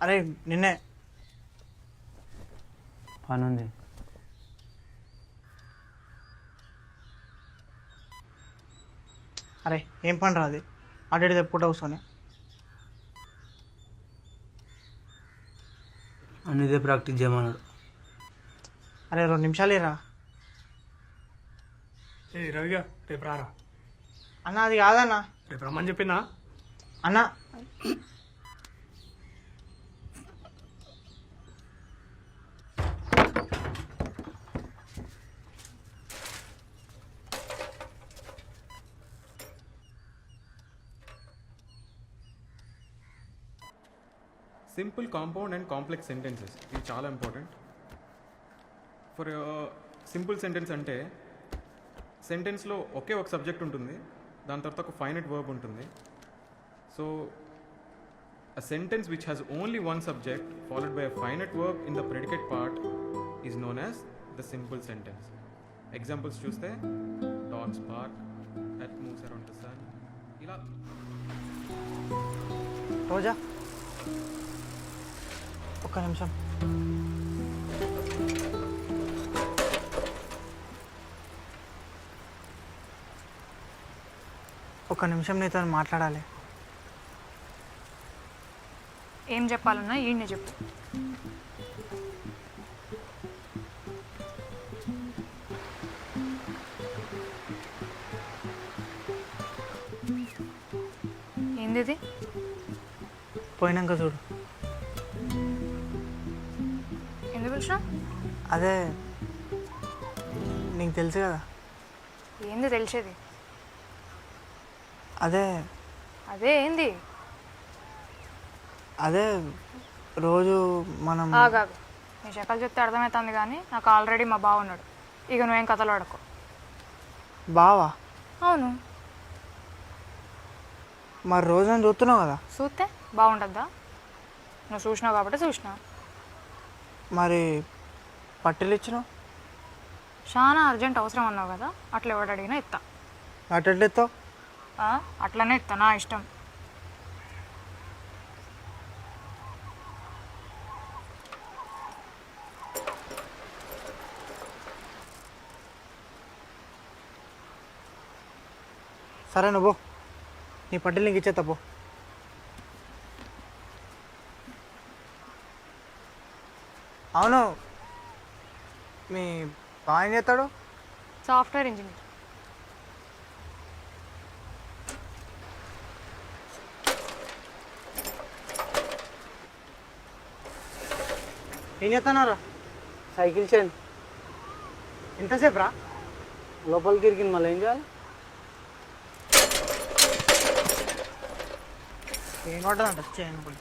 Speaker 4: అరే నిన్నే పని ఉంది. అరే ఏం పని రా అది? అటు తెప్పుకుంటా కూర్చొని
Speaker 7: అన్నిదే ప్రాక్టీస్ చేయమన్నాడు.
Speaker 4: అరే 2 నిమిషాలు ఇరా.
Speaker 2: ఏ రవిగా రేపు రారా.
Speaker 4: అన్న అది కాదన్నా.
Speaker 2: రేపు రమ్మని చెప్పినా
Speaker 4: అన్న.
Speaker 12: Simple, compound and complex sentences ఇవి చాలా ఇంపార్టెంట్. ఫర్ సింపుల్ సెంటెన్స్ అంటే సెంటెన్స్లో ఒకే ఒక సబ్జెక్ట్ ఉంటుంది, దాని తర్వాత ఒక ఫైనైట్ వర్బ్ ఉంటుంది. So a sentence which has only one subject followed by a finite verb in the predicate part is known as the simple sentence. Examples చూస్తే dogs bark, earth moves around the sun. ఇలా
Speaker 4: రోజా ఒక్క నిమిషం. ఒక్క నిమిషం నీతో మాట్లాడాలి.
Speaker 16: ఏం చెప్పాలన్నా ఈయన్ని చెప్పు. ఏంది ఇది?
Speaker 4: పోయినాక చూడు.
Speaker 16: ఎందుకు పిలిచినా?
Speaker 4: అదే నీకు తెలుసు కదా.
Speaker 16: ఏంది తెలిసేది?
Speaker 4: అదే
Speaker 16: అదే ఏంది?
Speaker 4: అదే రోజు మనం
Speaker 16: ఆగాగు. నీ శకలు చెప్తే అర్థమవుతుంది కానీ నాకు ఆల్రెడీ మా బావ ఉన్నాడు. ఇక నువ్వేం కథలు ఆడకు.
Speaker 4: బావా?
Speaker 16: అవును.
Speaker 4: మరి రోజు నేను చూస్తున్నావు కదా.
Speaker 16: చూస్తే బాగుంటుందా? నువ్వు చూసినావు కాబట్టి చూసినా.
Speaker 4: మరి పట్టెలు ఇచ్చినావు?
Speaker 16: చాలా అర్జెంట్ అవసరం అన్నావు కదా, అట్లా ఎవడు అడిగినా ఇస్తా.
Speaker 4: అట్లా ఎత్తావు?
Speaker 16: అట్లనే ఇస్తా, నా ఇష్టం.
Speaker 4: సరే నువ్వు నీ పట్టెలు నీకు ఇచ్చేస్తా పో. అవును, మీ బాగా ఏం చేస్తాడు?
Speaker 16: Software engineer.
Speaker 4: ఏం చేస్తున్నారా? సైకిల్ చైన్ ఎంతసేపు రా? లోపలికి ఇరికింది, మళ్ళీ ఏం చేయాలి? ఏం కొట్టదంట చైన్ కూడా.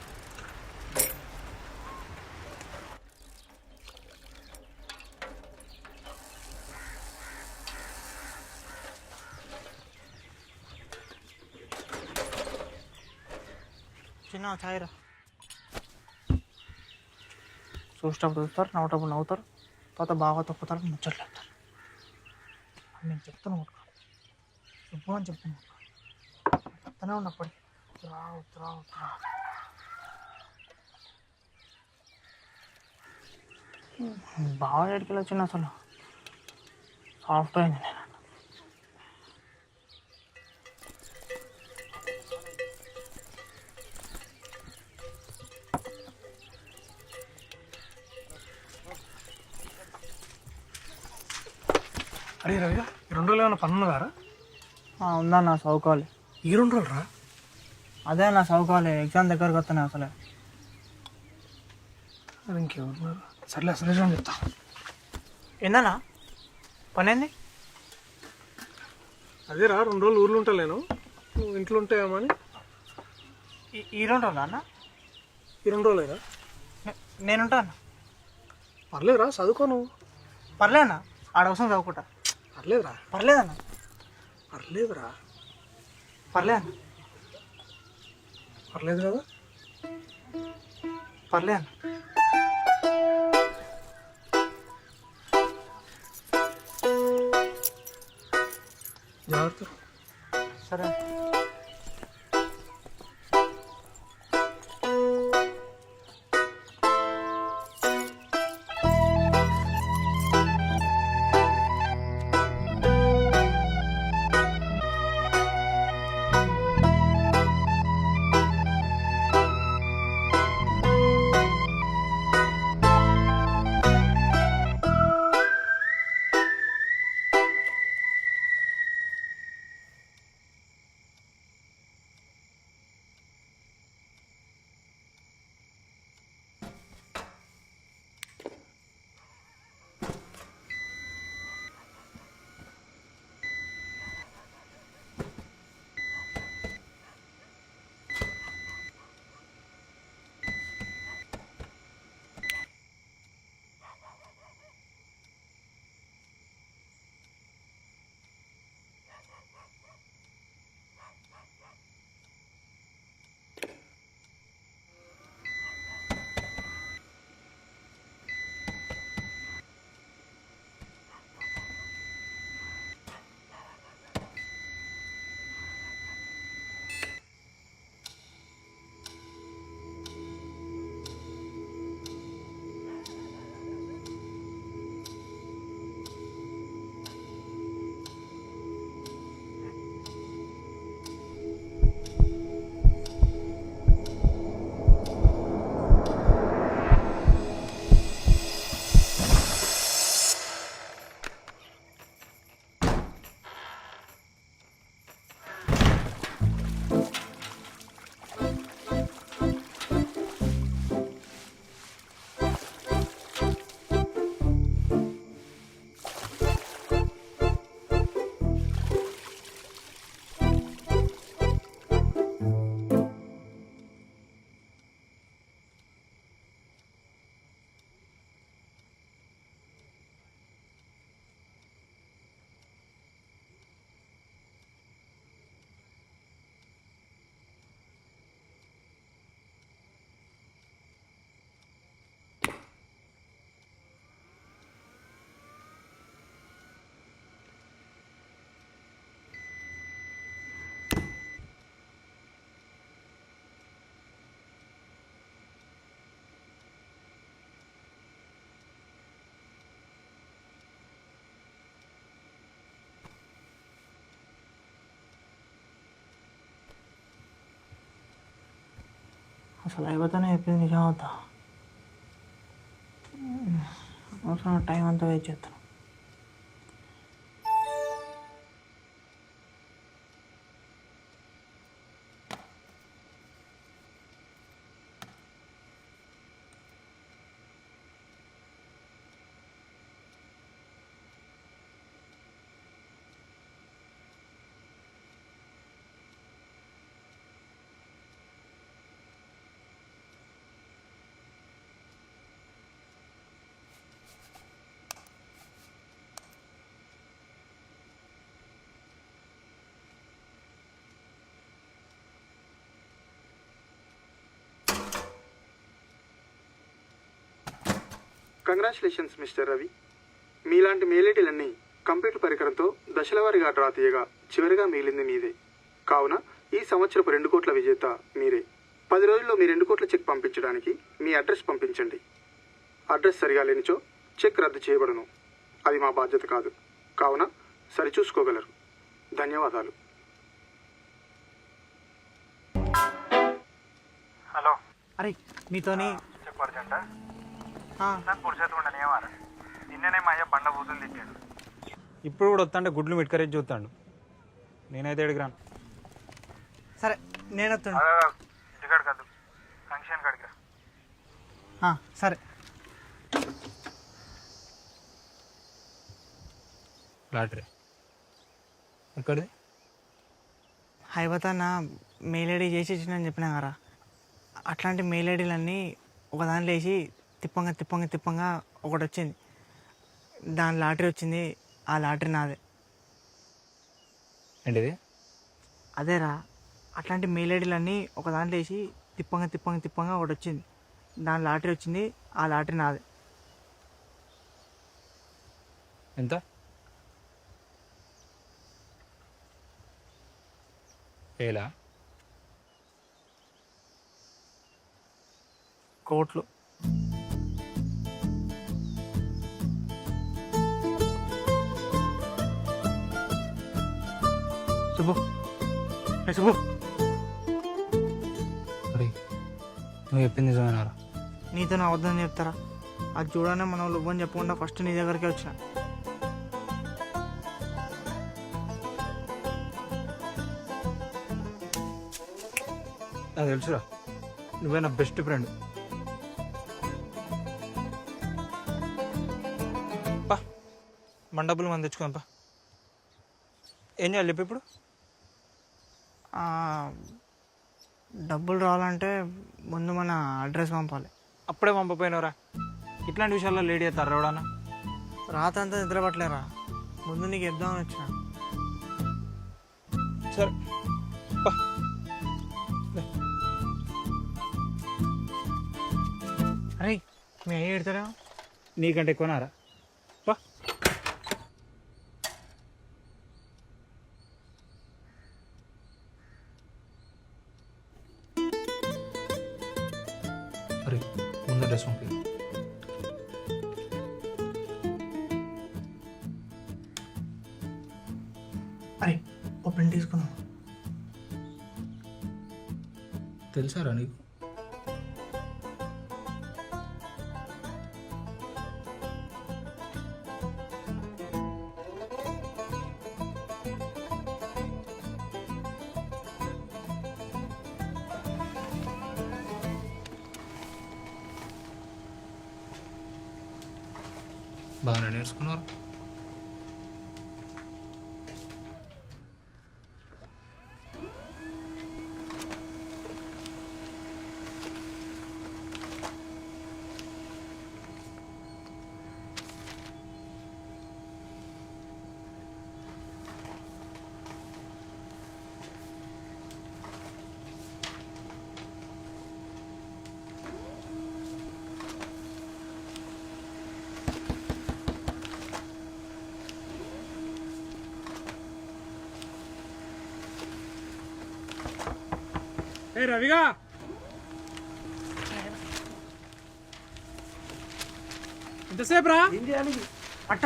Speaker 4: చిన్న ఛాయరా. చూసేటప్పుడు చూస్తారు, నవ్వుటప్పుడు నవ్వుతారు, తర్వాత బాగా తొక్కుతారు, ముచ్చట్లు చెప్తారు. నేను చెప్తాను చెప్పు అని చెప్తాను. చెప్తానే ఉన్నప్పటికీ రావు రావు రావు. బాగా ఎడికెళ్ళి వచ్చింది అసలు సాఫ్ట్వేర్ ఇంజనీర్.
Speaker 2: అరే రవిగా ఈ 2 రోజులు ఏమైనా పని ఉన్నదారా?
Speaker 4: ఉందన్న చదువుకోవాలి.
Speaker 2: ఈ 2 రోజులు రా?
Speaker 4: అదే అన్న చదువుకోవాలి, ఎగ్జామ్ దగ్గరకు వస్తున్నాయి అసలే.
Speaker 2: అది ఇంకెవరున్నారు? సర్లే సురేష్ అని చెప్తా.
Speaker 4: ఏందన్నా పని ఏంది?
Speaker 2: అదేరా 2 రోజులు ఊర్లో ఉంటా నేను, నువ్వు ఇంట్లో ఉంటాయేమో అని.
Speaker 4: ఈ 2 రోజులు అన్న?
Speaker 2: ఈ 2 రోజులేరా?
Speaker 4: నేనుంటా అన్న.
Speaker 2: పర్లేదురా చదువుకో నువ్వు.
Speaker 4: పర్లేదన్నా, ఆడవసం చదువుకుంటా.
Speaker 2: పర్లేదురా.
Speaker 4: పర్లేదన్నా.
Speaker 2: పర్లేదురా.
Speaker 4: పర్లేదన్నా.
Speaker 2: పర్లేదు కదా?
Speaker 4: పర్లేదన్నా.
Speaker 2: జాగ్రత్త.
Speaker 4: సరే. అసలు అయిపోతానే చెప్పింది నిజం అవుతా. అవసరం టైం అంతా వెయిట్ చేస్తాను.
Speaker 1: Congratulations mister Ravi. మీలాంటి మేలేటీలన్నీ కంప్యూటర్ పరికరంతో దశలవారీగా డ్రా తీయగా చివరిగా మిగిలింది మీదే. కావున ఈ సంవత్సరపు 2 కోట్ల విజేత మీరే. 10 రోజుల్లో మీ 2 కోట్ల చెక్ పంపించడానికి మీ అడ్రస్ పంపించండి. అడ్రస్ సరిగా లేనిచో చెక్ రద్దు చేయబడును. అది మా బాధ్యత కాదు. కావున సరిచూసుకోగలరు. ధన్యవాదాలు.
Speaker 14: హలో
Speaker 4: అరే నీతోని
Speaker 14: చెప్పు అర్జెంటా పురుషత్తు ఉండని ఏమారా నిన్ననే మా అయ్య బండ బూతులు తిట్టాడు. ఇప్పుడు కూడా వస్తాంటే గుడ్లు మిట్కరేజ్ చూస్తాడు. నేనైతే ఎడికి రాను.
Speaker 4: సరే నేను వస్తాను.
Speaker 14: ఇంటికాడు కాదు ఫంక్షన్ కాడికి రా.
Speaker 4: సరే
Speaker 17: లాటరీ ఎక్కడిది?
Speaker 4: హైవతన్న మెయిల్ ఐడి చేసి ఇచ్చినని చెప్పినా కదా, అట్లాంటి మెయిల్ ఐడీలన్నీ ఒక దాంట్లో వేసి తిప్పంగా తిప్పంగా తిప్పంగా ఒకటి వచ్చింది. దాని లాటరీ వచ్చింది. ఆ లాటరీ నాదే.
Speaker 17: ఏంటిది?
Speaker 4: అదేరా, అట్లాంటి మెయిల్ ఐడీలన్నీ ఒక దాంట్లో వేసి తిప్పంగా తిప్పంగా తిప్పంగా ఒకటి వచ్చింది. దాని లాటరీ వచ్చింది. ఆ లాటరీ నాదే.
Speaker 17: ఎంత? వేలా?
Speaker 4: కోట్లు. శుభు శుభు,
Speaker 17: అరే నువ్వు చెప్పింది నిజమేనారా?
Speaker 4: నీతో నా వద్దని చెప్తారా? అది చూడనే మన వాళ్ళు ఇవ్వని చెప్పకుండా ఫస్ట్ నీ దగ్గరికి వచ్చిన.
Speaker 17: నాకు తెలుసురా, నువ్వే నా బెస్ట్ ఫ్రెండ్.
Speaker 14: మన డబ్బులు మనం తెచ్చుకోం పా. ఏం చేయాలి చెప్పు ఇప్పుడు?
Speaker 4: డబ్బులు రావాలంటే ముందు మన అడ్రస్ పంపాలి.
Speaker 14: అప్పుడే పంపపోయినవరా? ఇట్లాంటి విషయాల్లో లేడీ అవుతారు ఎవడన్నా?
Speaker 4: రాతంతా నిద్ర పట్టలేరా? ముందు నీకు చెప్దామని వచ్చిన.
Speaker 14: సరే పా.
Speaker 4: అరే మీ అయ్యి పెడతారా?
Speaker 14: నీకంటే ఎక్కువనారా? పా.
Speaker 17: అరే ముందు డ్రెస్ పంపి.
Speaker 4: అరే ఓ ప్రింట్ తీసుకుందాం.
Speaker 17: తెలుసారా నీకు? బాగానే నేర్చుకున్నారు.
Speaker 2: ఏ రవిగా, ఎంతసేపు రా?
Speaker 4: అట్ట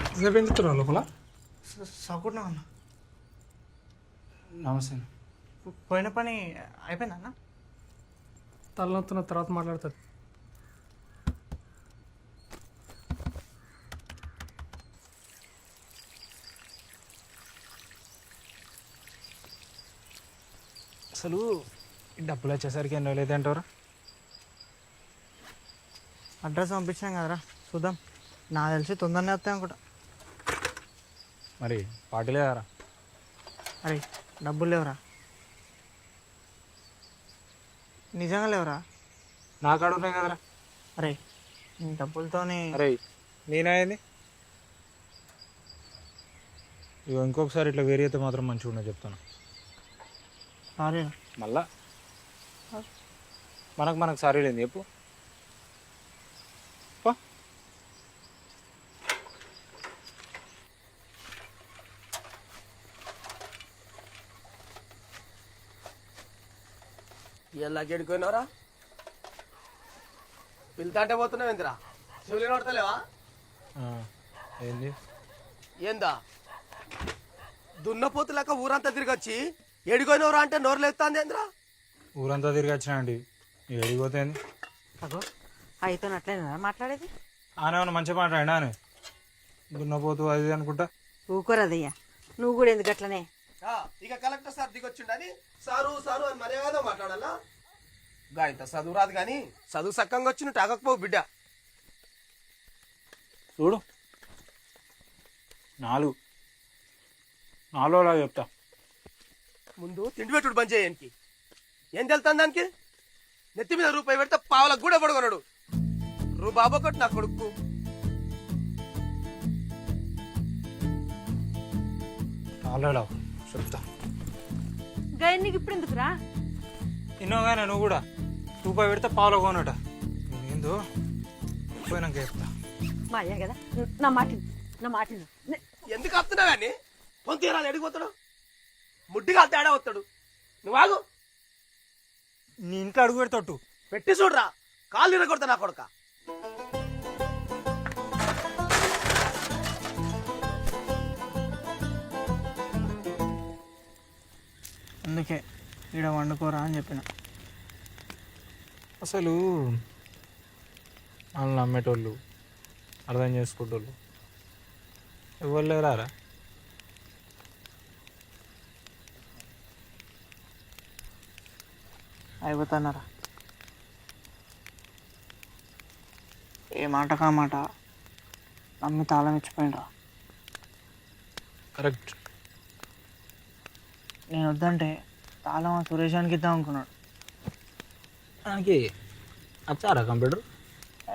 Speaker 2: ఎంతసేపు ఏం చెప్తున్నా లోపల?
Speaker 4: సౌకున్నా అన్న.
Speaker 17: నమస్తే.
Speaker 4: పోయిన పని అయిపోయిందా అన్న?
Speaker 2: తలనొత్తున్న తర్వాత మాట్లాడుతుంది.
Speaker 14: అసలు ఈ డబ్బులు వచ్చేసరికి ఎన్నో లేదంటారా?
Speaker 4: అడ్రస్ పంపించాం కదరా, చూద్దాం. నాకు తెలిసి తొందరనే వస్తాయి అనుకుంటా.
Speaker 14: మరి పార్టీ లేదారా?
Speaker 4: అరే డబ్బులు లేవురా, నిజంగా లేవురా.
Speaker 14: నా కాడ ఉన్నాయి కదరా.
Speaker 4: అరే డబ్బులతోని.
Speaker 14: అరే నేనైంది ఇక ఇంకొకసారి ఇట్లా వేరే అయితే మాత్రం మంచిగా ఉండదు చెప్తాను.
Speaker 4: సారీ
Speaker 14: మళ్ళా మనకు సారీ లేదు చెప్పు.
Speaker 18: ఇళ్ళకి ఎడుకోయినవరా పిల్తాంటే పోతున్నావు ఏందిరా శివులు నడతలేవా
Speaker 14: ఏంది
Speaker 18: ఏందా దున్నపోతులేక ఊరంతా తిరిగొచ్చి ఎడిపోయినవరా అంటే నోరు లేస్తుంది ఏంద్రా
Speaker 14: ఊరంతా తిరిగి వచ్చినా అండి ఎడిగిపోతుంది
Speaker 4: అగో అయితే అట్లేనా మాట్లాడేది
Speaker 14: ఆనే ఏమన్నా మంచిగా మాట్లాడినా అని దున్నపోతు అది అనుకుంటా
Speaker 4: ఊకోరదయ్యా నువ్వు కూడా ఎందుకు అట్లనే
Speaker 18: ఇక కలెక్టర్ సార్ దిగొచ్చిండని సారు సారు అని మర్యాద మాట్లాడాలా గాయంత చదువు రాదు కానీ చదువు సక్కంగా వచ్చి నువ్వు తాగకపోవు బిడ్డ
Speaker 14: చూడు 4 చెప్తా
Speaker 18: ముందు తిండి పెట్టుడు బంద్ చేయడానికి ఏం తెలుతాను దానికి నెత్తి మీద రూపాయి పెడితే పావులకు కూడా పడుకున్నాడు బాబు ఒకటి నా కొడుకు
Speaker 14: చెప్తా
Speaker 4: గయన్నికి ఇప్పుడు ఎందుకురా
Speaker 14: ఇన్నోగానే నువ్వు కూడా రూపాయి పెడితే పావులో కొనట ఏందో పోయినాక చెప్తా
Speaker 4: మా అయ్యా కదా నా మాట
Speaker 18: ఎందుకు వస్తున్నావు కానీ పొంత తీరాలి ఎడిగిపోతాడు ముడ్డిగా తేడా వస్తాడు నువ్వు ఆగు
Speaker 14: నీ ఇంట్లో అడుగు పెడతాడు
Speaker 18: పెట్టి చూడరా కాళ్ళు ఇరగొడతా నా కొడుక
Speaker 4: అందుకే ఈడ వండుకోరా అని చెప్పిన
Speaker 14: అసలు వాళ్ళని నమ్మేటోళ్ళు అర్థం చేసుకునేటోళ్ళు ఎవరు లేరారా
Speaker 4: అయిపోతున్నారా ఏ మాట కా మాట నమ్మి తాళం ఇచ్చిపోయినరా
Speaker 14: కరెక్ట్
Speaker 4: నేను వద్దంటే తాళం ఆ సురేషానికి ఇద్దాం అనుకున్నాడు
Speaker 14: దానికి వచ్చారా కంప్యూటర్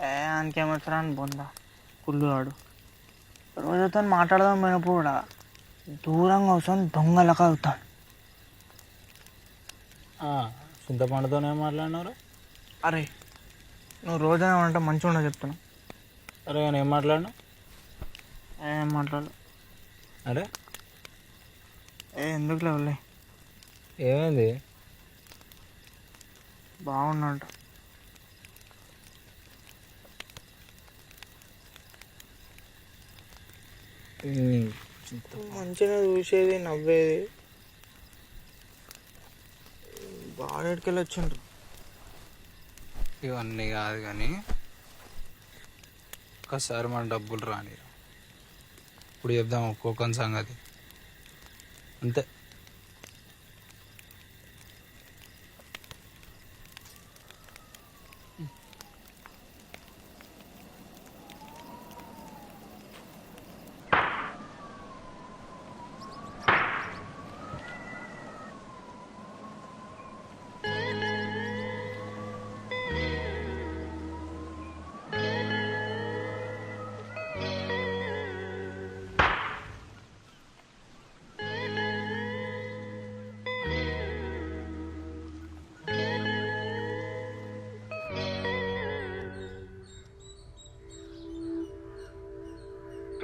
Speaker 4: ఆయనకేమొచ్చరా అని బొందా కుళ్ళువాడు రోజుతో మాట్లాడదాం పోయినప్పుడు కూడా దూరంగా వస్తాను దొంగలక అవుతాను
Speaker 14: చింతపండుతోనే మాట్లాడినారు
Speaker 4: అరే నువ్వు రోజైనా అంటే మంచిగా ఉండవు చెప్తున్నా
Speaker 14: అరే నేను ఏం మాట్లాడినా
Speaker 4: ఏం మాట్లాడు
Speaker 14: అరే
Speaker 4: ఎందుకు లేవులే
Speaker 14: ఏమైంది
Speaker 4: బాగున్నాడు మంచిగా చూసేది నవ్వేది బాగా ఎక్కడికి వచ్చిండ్రు
Speaker 14: ఇవన్నీ కాదు కానీ ఒకసారి మన డబ్బులు రాని ఇప్పుడు చెప్దాం ఒక్కొక్కని సంగతి అంతే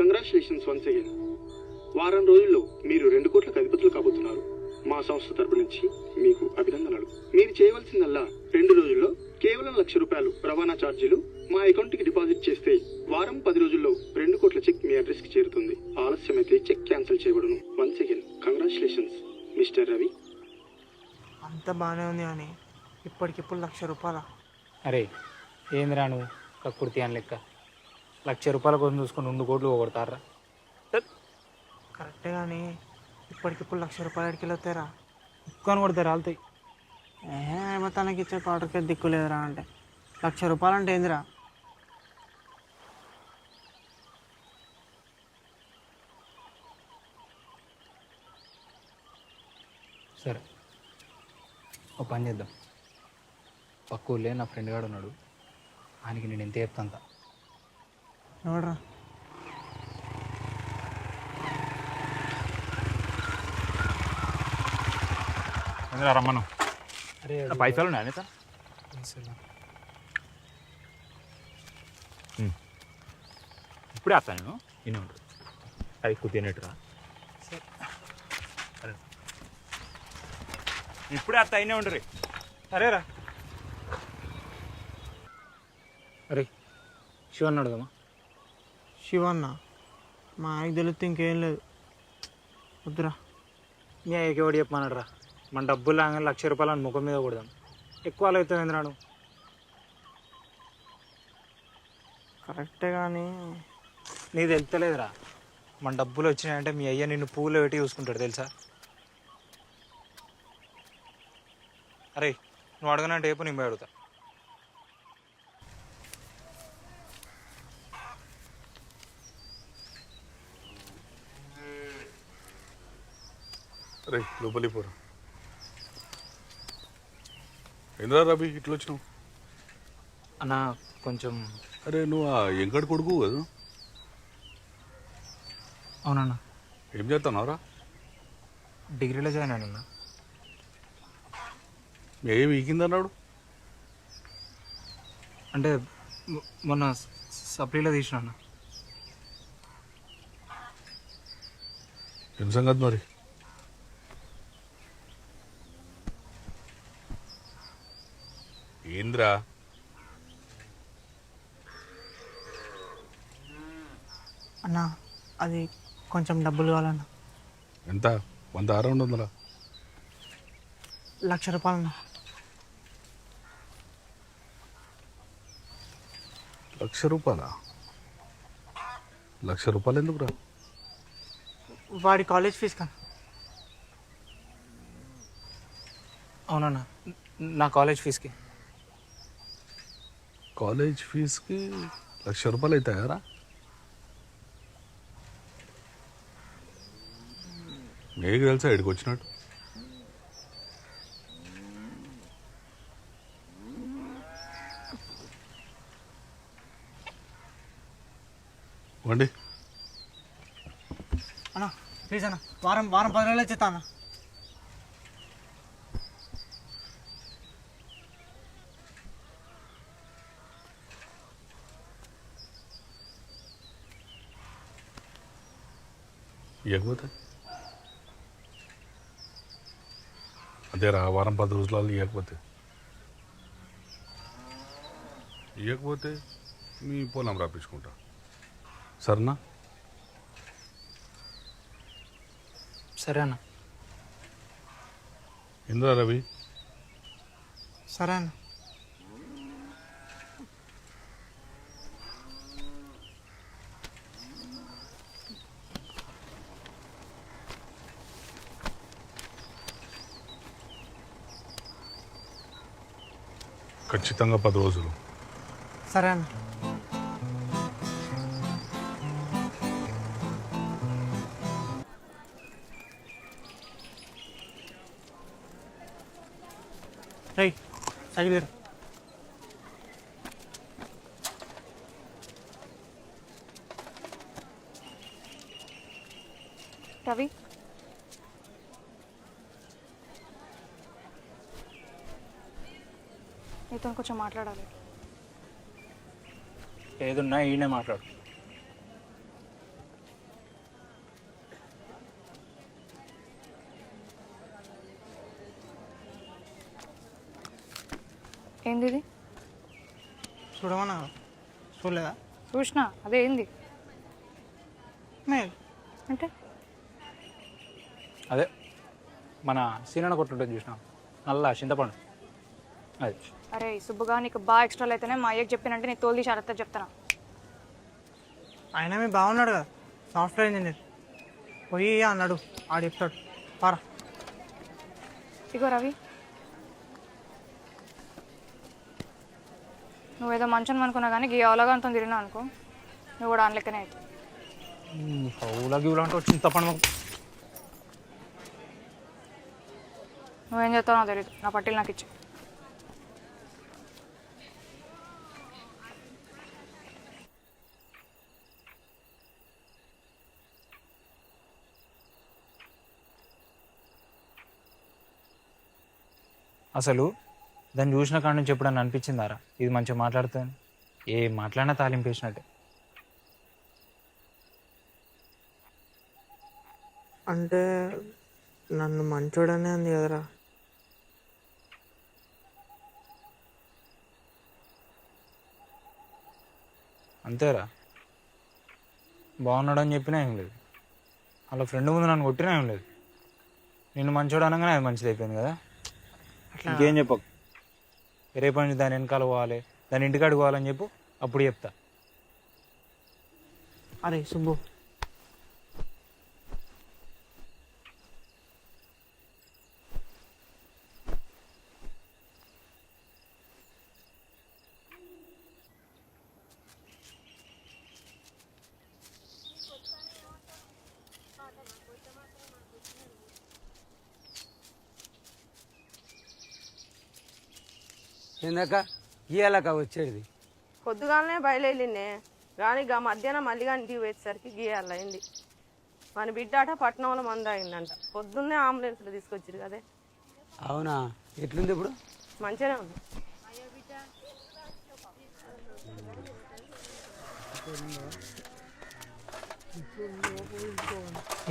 Speaker 1: కంగ్రాచులేషన్స్ వన్స్ అగైన్. వారం రోజుల్లో మీరు 2 కోట్లకు అధిపతులు కాబోతున్నారు. మా సంస్థ తరపు నుంచి మీకు అభినందనలు. మీరు చేయవలసిందల్లా 2 రోజుల్లో కేవలం ₹1,00,000 రవాణా ఛార్జీలు మా అకౌంట్కి డిపాజిట్ చేస్తే వారం 10 రోజుల్లో 2 కోట్ల చెక్ మీ అడ్రస్కి చేరుతుంది. ఆలస్యమైతే చెక్ క్యాన్సిల్ చేయబడును. Once again congratulations mister Ravi.
Speaker 4: అంత బాగానే ఉంది కానీ ఇప్పటికిప్పుడు ₹1,00,000.
Speaker 14: అరే ఏందిరా నువ్వు కక్కుర్తి అని లెక్క ₹1,00,000 కోసం చూసుకొని 2 కోట్లు పోగొడతారా?
Speaker 4: కరెక్టే కానీ ఇప్పటికిప్పుడు ₹1,00,000 ఎడికి వెళ్ళొస్తారా?
Speaker 14: కుక్కని కొడితే రాలుతాయి.
Speaker 4: తనకి ఇచ్చే క్వార్టర్కి దిక్కు లేదురా అంటే ₹1,00,000 అంటే ఏందిరా?
Speaker 14: సరే ఒక పని చేద్దాం. పక్క ఊళ్ళే నా ఫ్రెండ్ గాడు ఉన్నాడు, ఆయనకి నేను ఎంత చెప్తాంత.
Speaker 4: ఎవడరా?
Speaker 15: రమ్మను.
Speaker 14: అరే
Speaker 15: పైసలు ఉన్నాయా సార్? ఇప్పుడే వస్తాను నేను. ఇన్ని ఉంటుంది అది ఎక్కువ తినేట్టురా. ఇప్పుడే వస్తా అయినే ఉంటుంది.
Speaker 14: సరేరా.
Speaker 2: అరే శివన్ అడుగుదామా?
Speaker 4: శివన్న మా ఆయనకి తెలిస్తే ఇంకేం లేదు. వద్దురా.
Speaker 14: మీ అయ్యకి ఎవడు చెప్పమన్నాడు రా? మన డబ్బులు లాగానే ₹1,00,000 అని ముఖం మీద కొడదాం. ఎక్కువ అవుతుంది ఏంద్రా నువ్వు?
Speaker 4: కరెక్టే కానీ
Speaker 14: నీకు తెలుస్తలేదురా, మన డబ్బులు వచ్చినాయంటే మీ అయ్య నిన్ను పూలు పెట్టి చూసుకుంటాడు తెలుసా? అరే నువ్వు అడగనంటే రేపు నేను పోయి అడుగుతా.
Speaker 19: అరే లోపలి పోరా. ఏంద్రా రవి ఇట్లా వచ్చినావు?
Speaker 14: అన్న కొంచెం.
Speaker 19: అరే నువ్వు ఆ ఎంకటి కొడుకు కదా?
Speaker 14: అవునన్నా.
Speaker 19: ఏం చేస్తున్నావురా?
Speaker 14: డిగ్రీలో జాయిన్ అయినా.
Speaker 19: ఏం వీకిందన్నాడు?
Speaker 14: అంటే మొన్న సప్లీలో తీసిన.
Speaker 19: ఏం సంగతి మరి? ఏంద్రా?
Speaker 4: అన్నా అది కొంచెం డబ్బులు కావాలన్నా.
Speaker 19: ఎంత? 100 200?
Speaker 4: ₹1,00,000 అన్న.
Speaker 19: ₹1,00,000? ₹1,00,000 ఎందుకురా?
Speaker 4: వాడి కాలేజ్ ఫీజు కన్నా.
Speaker 14: అవునన్నా, నా కాలేజ్ ఫీజుకి.
Speaker 19: కాలేజ్ ఫీజుకి ₹1,00,000 అవుతాయారా? మీకు తెలుసా ఇక్కడికి వచ్చినట్టు? వండి
Speaker 4: అన్నా ప్లీజ్ అన్న, వారం 10 రోజులు వచ్చేస్తా అన్న.
Speaker 19: ఇవ్వకపోతే అదేరా, వారం 10 రోజులలో ఇవ్వకపోతే మీ పొలం రాపించుకుంటా. సరేనా?
Speaker 14: సరే అన్న.
Speaker 19: ఇంద్రా రవి.
Speaker 4: సరే అన్న.
Speaker 19: ఖచ్చితంగా 10 రోజులు.
Speaker 4: సరే అన్న. రేయ్ సైడ్ వేరు.
Speaker 16: రవి నీతో కొంచెం మాట్లాడాలి.
Speaker 14: ఏదున్నా ఈయనే మాట్లాడు.
Speaker 16: ఏంది ఇది?
Speaker 4: చూడమన్నా. చూడలేదా?
Speaker 16: చూసినా. అదే ఏంది
Speaker 4: మేల్
Speaker 16: అంటే?
Speaker 14: అదే మన సీనన్న కొట్టుంటుంది చూసినా, నల్ల చింతపండు అది.
Speaker 16: అరే సుబ్బుగా నీకు బాగా ఎక్స్ట్రాలు అయితేనే మా అయ్యకి చెప్పినంటే నీ తోలు తీసి అరత చెప్తాను.
Speaker 4: ఆయన మీ బాగున్నాడు కదా, సాఫ్ట్వేర్ ఇంజనీర్. పోయి అన్నాడు, ఆడు చెప్తాడు. పారా.
Speaker 16: ఇగో రవి, నువ్వేదో మంచం అనుకున్నా కానీ గీ అవలగా అంతా తిరిగినా అనుకో, నువ్వు కూడా ఆనలెక్కనే అవుతావు.
Speaker 14: హౌలా గివులా అంటే చింతపండు.
Speaker 16: నువ్వేం చేస్తావు నాకు తెలియదు. నా పట్టీలు నాకు ఇచ్చి.
Speaker 14: అసలు దాన్ని చూసిన కాడ నుంచి ఎప్పుడన్నా అనిపించిందారా ఇది మంచిగా మాట్లాడుతుంది? ఏ మాట్లాడినా తాలింపేసినట్టే.
Speaker 4: అంటే నన్ను మంచోడనే అంది కదరా.
Speaker 14: అంతేరా బాగున్నాడని చెప్పినా ఏం లేదు, వాళ్ళ ఫ్రెండ్ ముందు నన్ను కొట్టినా ఏం లేదు. నిన్ను మంచోడు అనగానే అది మంచిది అయిపోయింది కదా. ఇంకేం చెప్పకు. రేపటి నుంచి దాని వెనకాల పోవాలి, దాని ఇంటికాడికి పోవాలని చెప్పు, అప్పుడు చెప్తా.
Speaker 4: అరే సుబ్బు,
Speaker 6: ఏందాక ఇయ్యాలక వచ్చేది?
Speaker 20: పొద్దుగాలనే బయలుదేరిండే కానీ గా మధ్యాహ్నం మళ్ళీ ఇంటికి పోయేసరికి గీయాలైంది. మన బిడ్డ అట పట్టణంలో మంద అయిందంట. పొద్దున్నే అంబులెన్స్లో తీసుకొచ్చారు కదే.
Speaker 6: అవునా, ఎట్లుంది ఇప్పుడు?
Speaker 20: మంచిగానే ఉంది.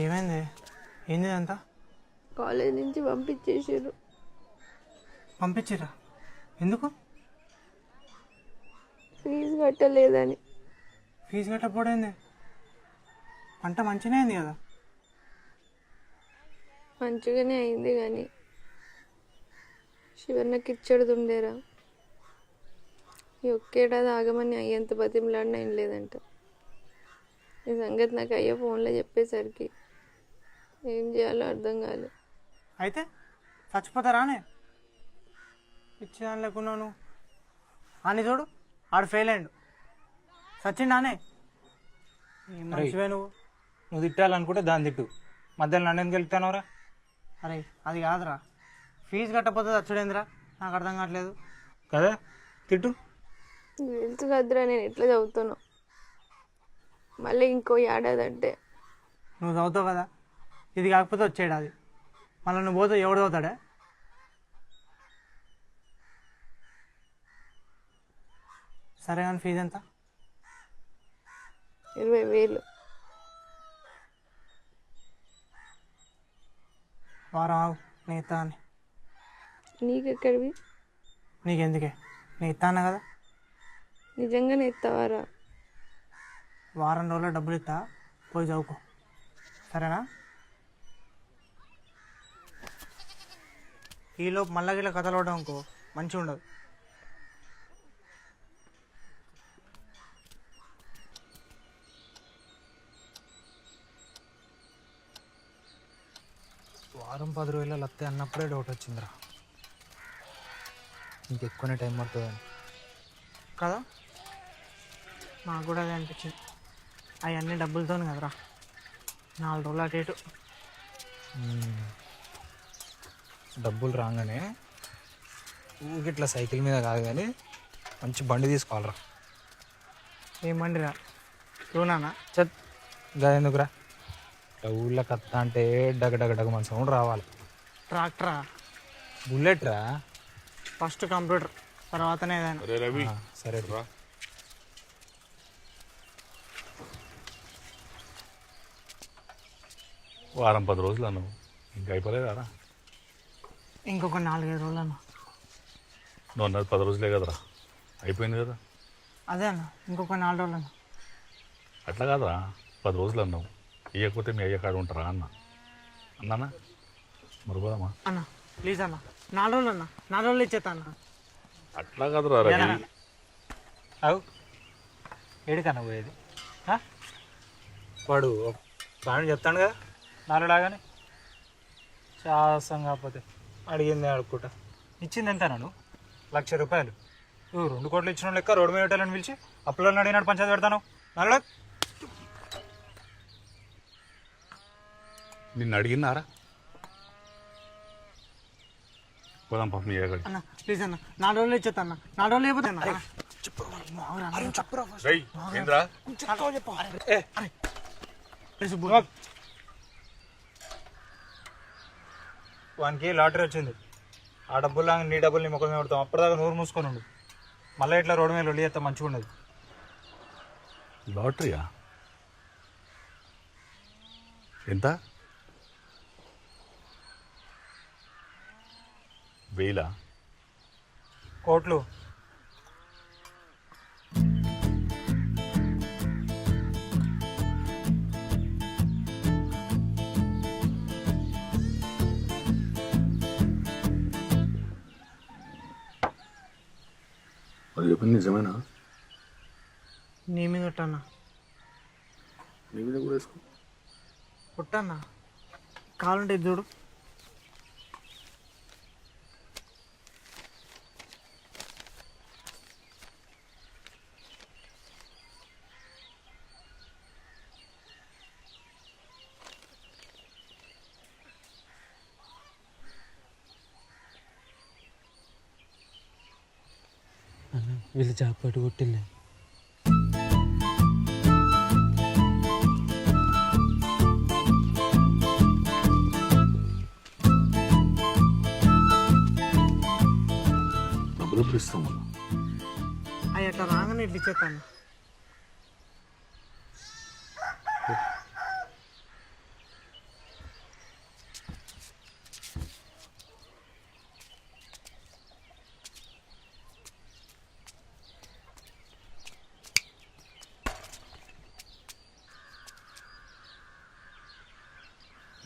Speaker 4: ఏమైంది? ఏంది అంతా?
Speaker 8: కాలేజ్ నుంచి పంపించేసారు.
Speaker 4: పంపించిరా? ఎందుకు?
Speaker 8: ఫీజు కట్టలేదని.
Speaker 4: ఫీజు కట్టకపోయింది? పంట మంచిగానే అయింది కదా.
Speaker 8: మంచిగానే అయింది కానీ శివన్నకి ఇచ్చడుతుండేరా. ఈ ఒక్కేడాది ఆగమని అయ్యేంత బతిమలాడినా ఏం లేదంట. ఈ సంగతి నాకు అయ్యే ఫోన్లో చెప్పేసరికి ఏం చేయాలో అర్థం కాలేదు.
Speaker 4: అయితే చచ్చిపోతారానే? ఇచ్చేదాని లేకున్నాను అని చూడు, ఆడు ఫెయిల్ అయ్యిండు. సచ్చిండానే? మంచివే
Speaker 14: నువ్వు తిట్టాలనుకుంటే దాన్ని తిట్టు, మధ్యలో నన్ను ఎందుకు వెళ్తానవరా?
Speaker 4: అరే అది కాదురా, ఫీజు కట్టకపోతే చచ్చుడేందిరా? నాకు అర్థం కావట్లేదు
Speaker 14: కదా. తిట్టు.
Speaker 8: తెలుసు కదరా నేను ఎట్లా చదువుతాను. మళ్ళీ ఇంకో ఏడాది అంటే
Speaker 4: నువ్వు చదువుతావు కదా, ఇది కాకపోతే వచ్చేడు అది. మళ్ళీ నువ్వు పోతే ఎవడు చదువుతాడే? సరే కానీ ఫీజు ఎంత?
Speaker 8: 20,000.
Speaker 4: వారం ఆగు, నేను ఇస్తా అని.
Speaker 8: నీకెక్కడివి?
Speaker 4: నీకెందుకే, నేను ఇస్తాను కదా.
Speaker 8: నిజంగానే ఇస్తావారా?
Speaker 4: వారం రోజుల్లో డబ్బులు ఇస్తా, పోయి చదువుకో, సరేనా? ఈలోపు మళ్ళా గిట్ల కథలు అవడం అనుకో మంచిగా ఉండదు.
Speaker 14: వారం 10 రోజులలో వస్తే అన్నప్పుడే డౌట్ వచ్చిందిరా, ఇంకెక్కువనే టైం పడుతుందని
Speaker 4: కదా. నాకు కూడా అదే అనిపించింది. అవన్నీ డబ్బులతో కదరా, 4 రోజులు అటు ఇటు.
Speaker 14: డబ్బులు రాగానే ఊగిట్లా సైకిల్ మీద కాదు కానీ మంచి బండి తీసుకోవాలరా.
Speaker 4: ఏం బండిరా? రూనానా?
Speaker 14: చత్ ఎందుకురా, ఊళ్ళో కత్త అంటే డగ మన సౌండ్ రావాలి.
Speaker 4: ట్రాక్టరా?
Speaker 14: బుల్లెట్ రా.
Speaker 4: ఫస్ట్ కంప్యూటర్, తర్వాతనే ఏదైనా.
Speaker 14: సరే రా.
Speaker 19: వారం 10 రోజులు అన్నావు, ఇంకా అయిపోలేదా?
Speaker 4: ఇంకొక 4-5 రోజులు అన్న.
Speaker 19: నువ్వు అన్నది 10 రోజులే కదరా, అయిపోయింది కదా.
Speaker 4: అదే అన్న, ఇంకొక 4 రోజులు అన్న.
Speaker 19: అట్లా కాదురా, 10 రోజులు అన్నావు, ఇవ్వకపోతే మీ అయ్య కాడ ఉంటారా అన్నానా? మరిపోదామా
Speaker 4: అన్న? ప్లీజ్ అన్న, 4 రోజులు అన్న, 4 రోజులు ఇచ్చేస్తా అన్న.
Speaker 19: అట్లా కాదురా రవి.
Speaker 14: అవు ఏడికన్నా పోయేది? వాడు ప్రాణం చెప్తాను కదా నాలుగులాగానే, శాసం కాకపోతే అడిగింది అడుక్కుంటా. ఇచ్చింది ఎంత నన్ను? 1,00,000 రూపాయలు. నువ్వు 2 కోట్లు ఇచ్చిన లెక్క రోడ్డు మీద పెట్టాలని పిలిచి అప్పులను అడిగినాడు పంచాయతీ పెడతాను. నల్ల
Speaker 19: నిన్ను అడిగినారా? పోదాం పాప మీ అయ్య
Speaker 4: అన్న. ప్లీజ్ అన్న, 4 రోజులు ఇచ్చేస్తా అన్న. 4 రోజులు అయిపోతా అన్న.
Speaker 14: వానికి లాటరీ వచ్చింది, ఆ డబ్బులు నీ డబ్బులు నీ ముఖం పెడతాం. అప్పటిదాకా నోరు మూసుకొని ఉండు, మళ్ళీ ఇట్లా రోడ్డు మీద లొల్లి చేస్తే మంచిగా ఉండదు.
Speaker 19: లాటరీయా? ఎంత? 1000?
Speaker 14: కోట్లు.
Speaker 19: అది చెప్పింది నిజమేనా?
Speaker 4: నీ మీద కొట్టన్నా.
Speaker 19: నీ మీద కూడా వేసుకో.
Speaker 4: కొట్టన్నా, కావాలంటే ఇది చూడు.
Speaker 9: వీళ్ళు చేపట్టు కొట్టింది.
Speaker 19: డబ్బులు ఎప్పుడు ఇస్తాం మనం?
Speaker 4: అవి అట్లా రాగానే ఇట్లా ఇచ్చేస్తాను.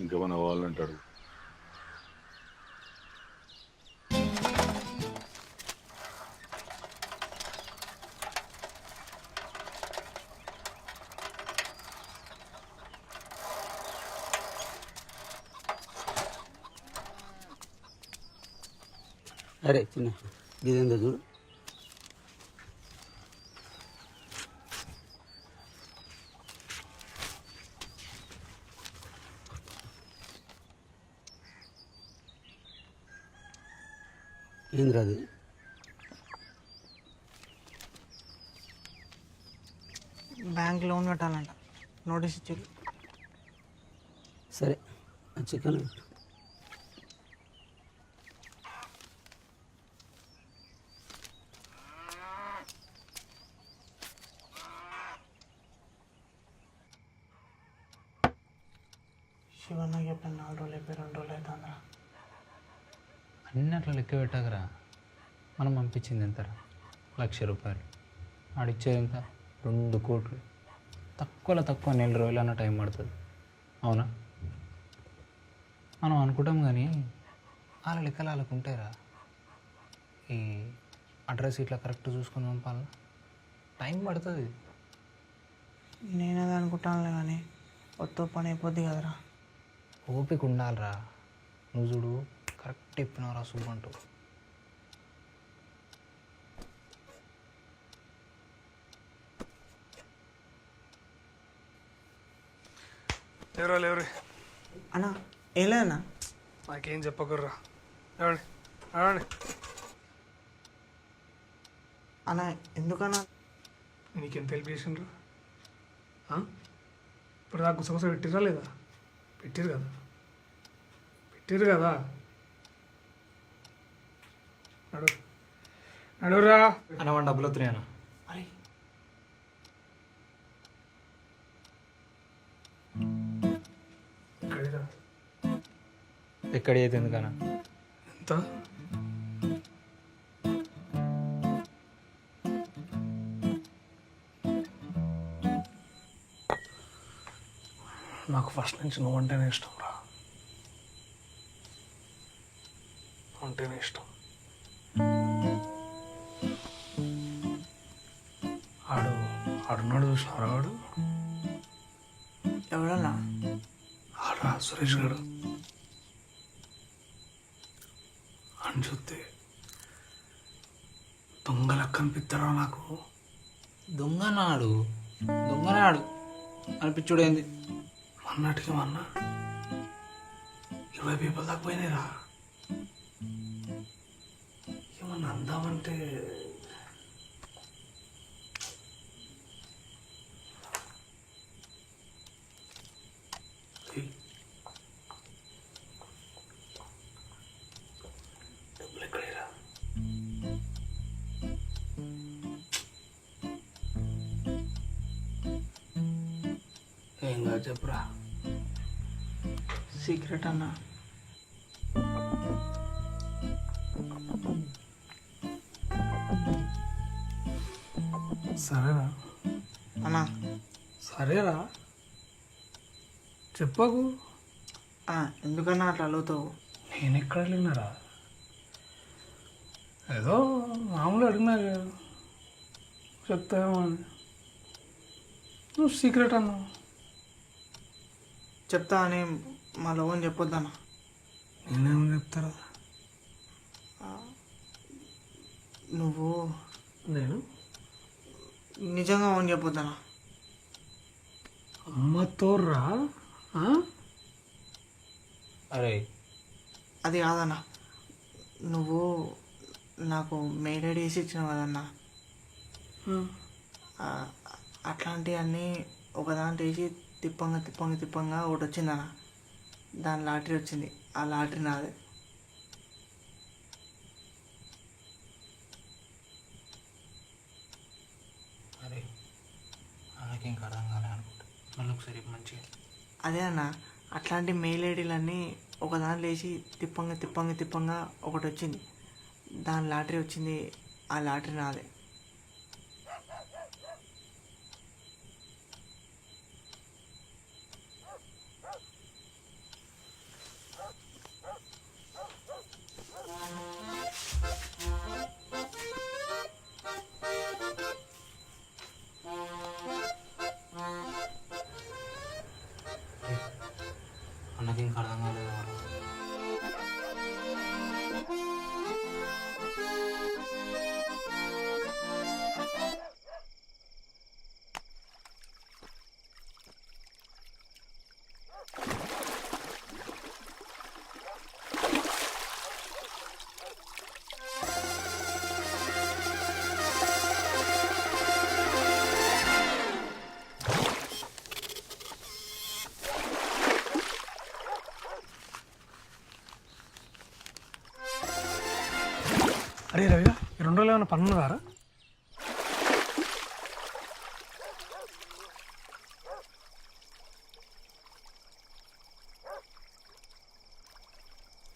Speaker 19: ఇంకేమైనా కావాలంటాడు.
Speaker 6: అరే చిన్న ఇదేందో చూడు. ఏంద్రా అది?
Speaker 4: బ్యాంక్ లోన్ కట్టాలంట, నోటీస్ ఇచ్చారు.
Speaker 6: సరే చికెన్
Speaker 4: శివన్న చెప్పాను 4 రోజులు అయిపోయి 2 రోజులు అవుతుందిరా.
Speaker 14: అన్నీ అట్లా లెక్క పెట్టాకరా. మనం పంపించింది ఎంతరా? 1,00,000 రూపాయలు. ఆడిచ్చేది ఎంత? 2 కోట్లు. తక్కువలో తక్కువ 4 రోజులన్నా టైం పడుతుంది. అవునా? మనం అనుకుంటాం కానీ వాళ్ళ లెక్కలు వాళ్ళకు ఉంటాయిరా. ఈ అడ్రస్ ఇట్లా కరెక్ట్ చూసుకొని పంపాలి, టైం పడుతుంది.
Speaker 4: నేనేది అనుకుంటానులే కానీ కొత్త పని అయిపోద్ది కదరా.
Speaker 14: ఓపిక ఉండాలిరా. నువ్వు చూడు కరెక్ట్ చెప్పినవరా సూప్ అంటూ.
Speaker 2: లేవరే
Speaker 4: అన్నా ఏం లేదన్నా.
Speaker 2: నాకేం చెప్పకుర్రా. ఏమండి ఏమండి
Speaker 4: అన్న ఎందుకన్నా?
Speaker 2: నీకెంత హెల్ప్ చేసిండ్రు? ఇప్పుడు నాకు గుసగుస పెట్టిరా లేదా? పెట్టిరు కదా. నడురా
Speaker 14: అన్న మన డబ్బులు వస్తున్నాయన్న.
Speaker 2: అరే
Speaker 14: ఎక్కడ అయితే ఎందుకన్నా?
Speaker 2: ఎంత? నాకు ఫస్ట్ నుంచి నువ్వంటేనే ఇష్టం రా. అంటేనే ఇష్టం. ఆడున్నాడు చూసినారా? వాడు
Speaker 4: ఎవడన్నా?
Speaker 2: ఆడా సురేష్ గారు అని చూస్తే దొంగ లెక్క అనిపిస్తారా నాకు.
Speaker 14: దొంగనాడు అనిపించుడు ఏంది?
Speaker 2: మొన్నటికి 20 పీపుల్ దాకా పోయినాయిరా. ఏమన్నా అందామంటే డబ్బులు ఎక్కడేరా? ఏం కాదు చెప్పురా.
Speaker 4: సీక్రెట్ అన్నా.
Speaker 2: సరేనా
Speaker 4: అన్నా?
Speaker 2: సరేరా చెప్పకు.
Speaker 4: ఎందుకన్నా అట్లా అడుగుతావు?
Speaker 2: నేను ఎక్కడ అడిగినారా? ఏదో మామూలు అడిగినా. చెప్తావేమో అని. నువ్వు సీక్రెట్ అన్నావు.
Speaker 4: చెప్తా అని మా లోన్ చెప్పొద్దన్న.
Speaker 2: నేనేమో చెప్తారా?
Speaker 4: నువ్వు
Speaker 2: నేను
Speaker 4: నిజంగా ఓన్ చెప్పొద్దన్న.
Speaker 2: అమ్మతో రా.
Speaker 3: అరే
Speaker 4: అది కాదన్న, నువ్వు నాకు మెయిల్ ఐడి వేసి ఇచ్చినావు కదన్న. అట్లాంటివన్నీ ఒకదాంట్లో వేసి తిప్పంగా తిప్పంగా తిప్పంగా ఒకటి వచ్చిందన్న. దాని లాటరీ వచ్చింది. ఆ లాటరీ నాదే.
Speaker 3: అరే నాకేం అర్థం కాలే అనుకుంటా. మళ్ళీ ఒకసారి మంచిగా.
Speaker 4: అదే అన్న, అట్లాంటి మెయిల్ ఐడీలన్నీ ఒక దాంట్లో వేసి తిప్పంగా తిప్పంగా తిప్పంగా ఒకటి వచ్చింది. దాని లాటరీ వచ్చింది. ఆ లాటరీ నాదే.
Speaker 3: అన్నకేం అర్థం కాలేదు.
Speaker 2: అరే రవిగా, ఈ 2 రోజులు ఏమైనా పని ఉన్నదారా?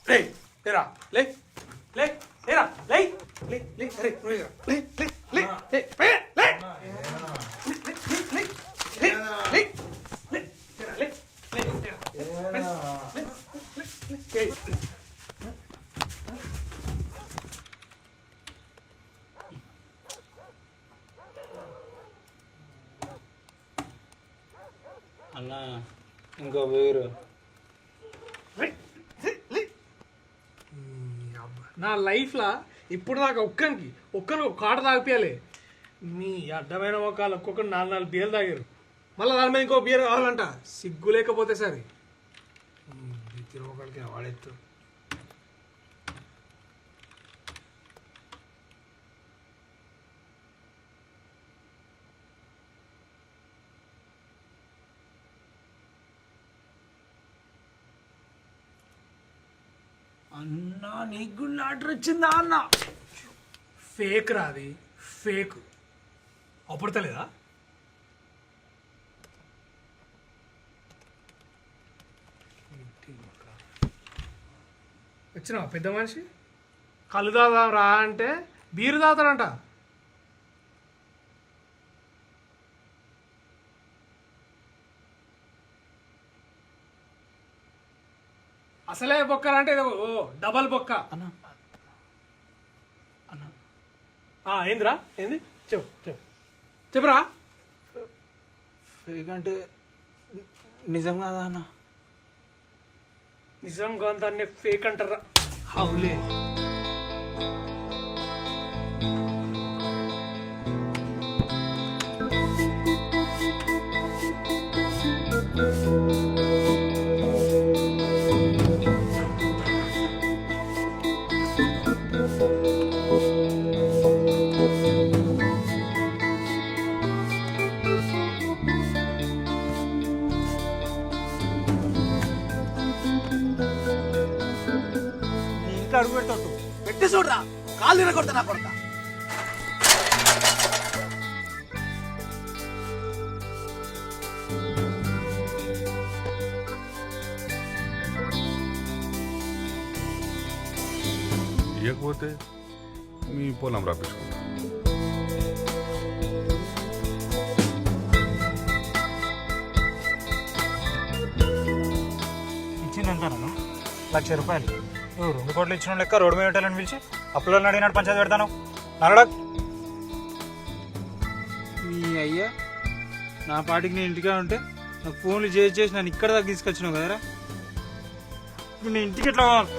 Speaker 2: లే లేరా, లే లే లేరా, లే లే లే, అరే రవిగా, లే లే లే లే లే లే
Speaker 14: అన్న ఇంకో వేరు.
Speaker 2: నా లైఫ్లో ఇప్పుడు దాకా ఒక్కరికి ఒక కాట తాగిపోయాలి. మీ అడ్డమైన మొక్కలు ఒక్కొక్కరు 4 బీర్లు తాగారు. మళ్ళీ దాని మీద ఇంకో బీర్ కావాలంట. సిగ్గు లేకపోతే సరే ఒకరికి వాడెత్తు. అన్నా నీకు లాటరీ వచ్చిందా అన్న? ఫేక్ రాది, ఫేక్. అప్పుడతలేదా? వచ్చినా పెద్ద మనిషి కళ్ళు తాగుదాం రా అంటే బీరు తాగుతాడంట. అసలే బొక్కలంటే ఓ డబల్ బొక్క. ఏందిరా, ఏంది చెప్పు చెప్పు చెప్పురా.
Speaker 14: ఫేక్ అంటే నిజం కాదా అన్న?
Speaker 2: నిజం కాదాన్ని ఫేక్ అంటారా? అవులే.
Speaker 18: ఇంకా అడుగు పెడతాడు. పెట్టి చూడరా, కాళ్ళు తినకొడతా నా కొడతా.
Speaker 19: ఇవ్వకపోతే మీ పొలం రప్పించుకుంటా.
Speaker 14: ఇచ్చిందంటాను 1,00,000 రూపాయలు. నువ్వు 2 కోట్లు ఇచ్చిన లెక్క రోడ్డు మీద పెట్టాలని పిలిచి అప్పులను అడిగినట్టు పంచాయతీ పెడతాను. నడడా మీ అయ్యా నా పాటికి నేను ఇంటికా ఉంటే నాకు ఫోన్లు చేసి నన్ను ఇక్కడ దాకా తీసుకొచ్చినావు కదరా. ఇప్పుడు నేను ఇంటికి ఎట్లా పోవాలి?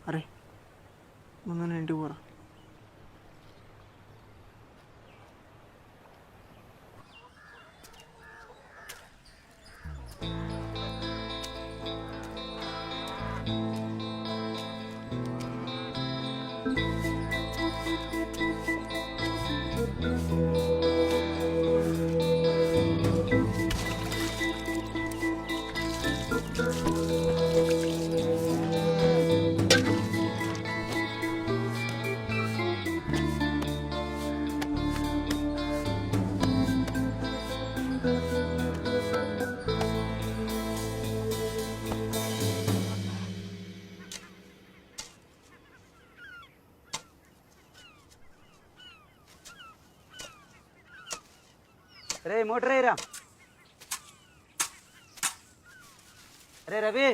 Speaker 4: అరే ముందు నేను ఇంటికి పోరా.
Speaker 6: రే మోటర్ రా. అరే రవి,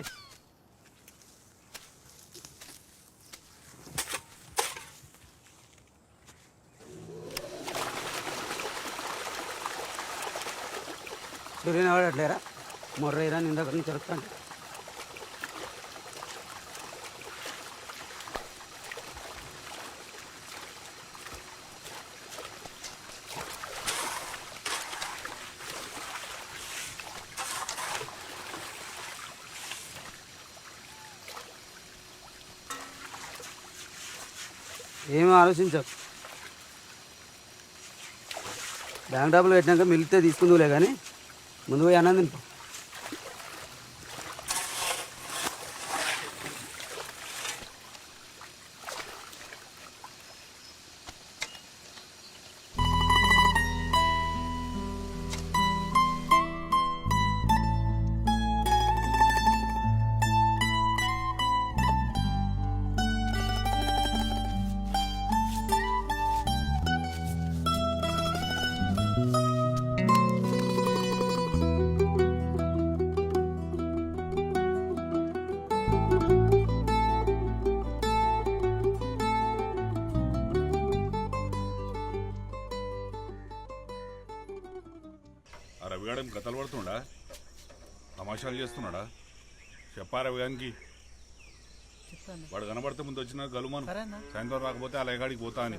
Speaker 6: సూర్యన వాడట్లేరా? మోటర్ రా, నేను దగ్గర నుంచి జరుగుతాను. ఏమీ ఆలోచించవు. బ్యాంక్ డబ్బులు పెట్టినాక మిగిలితే తీసుకుందులే కానీ ముందు పోయి అన్నం తింటాం.
Speaker 19: రవిగాడేం కథలు పడుతుండా? తమాషాలు చేస్తున్నాడా? చెప్పా రవిగానికి. వాడు కనబడితే ముందు వచ్చిన గలుమాను, సాయంత్రం రాకపోతే ఆ లేగాడికి పోతా అని.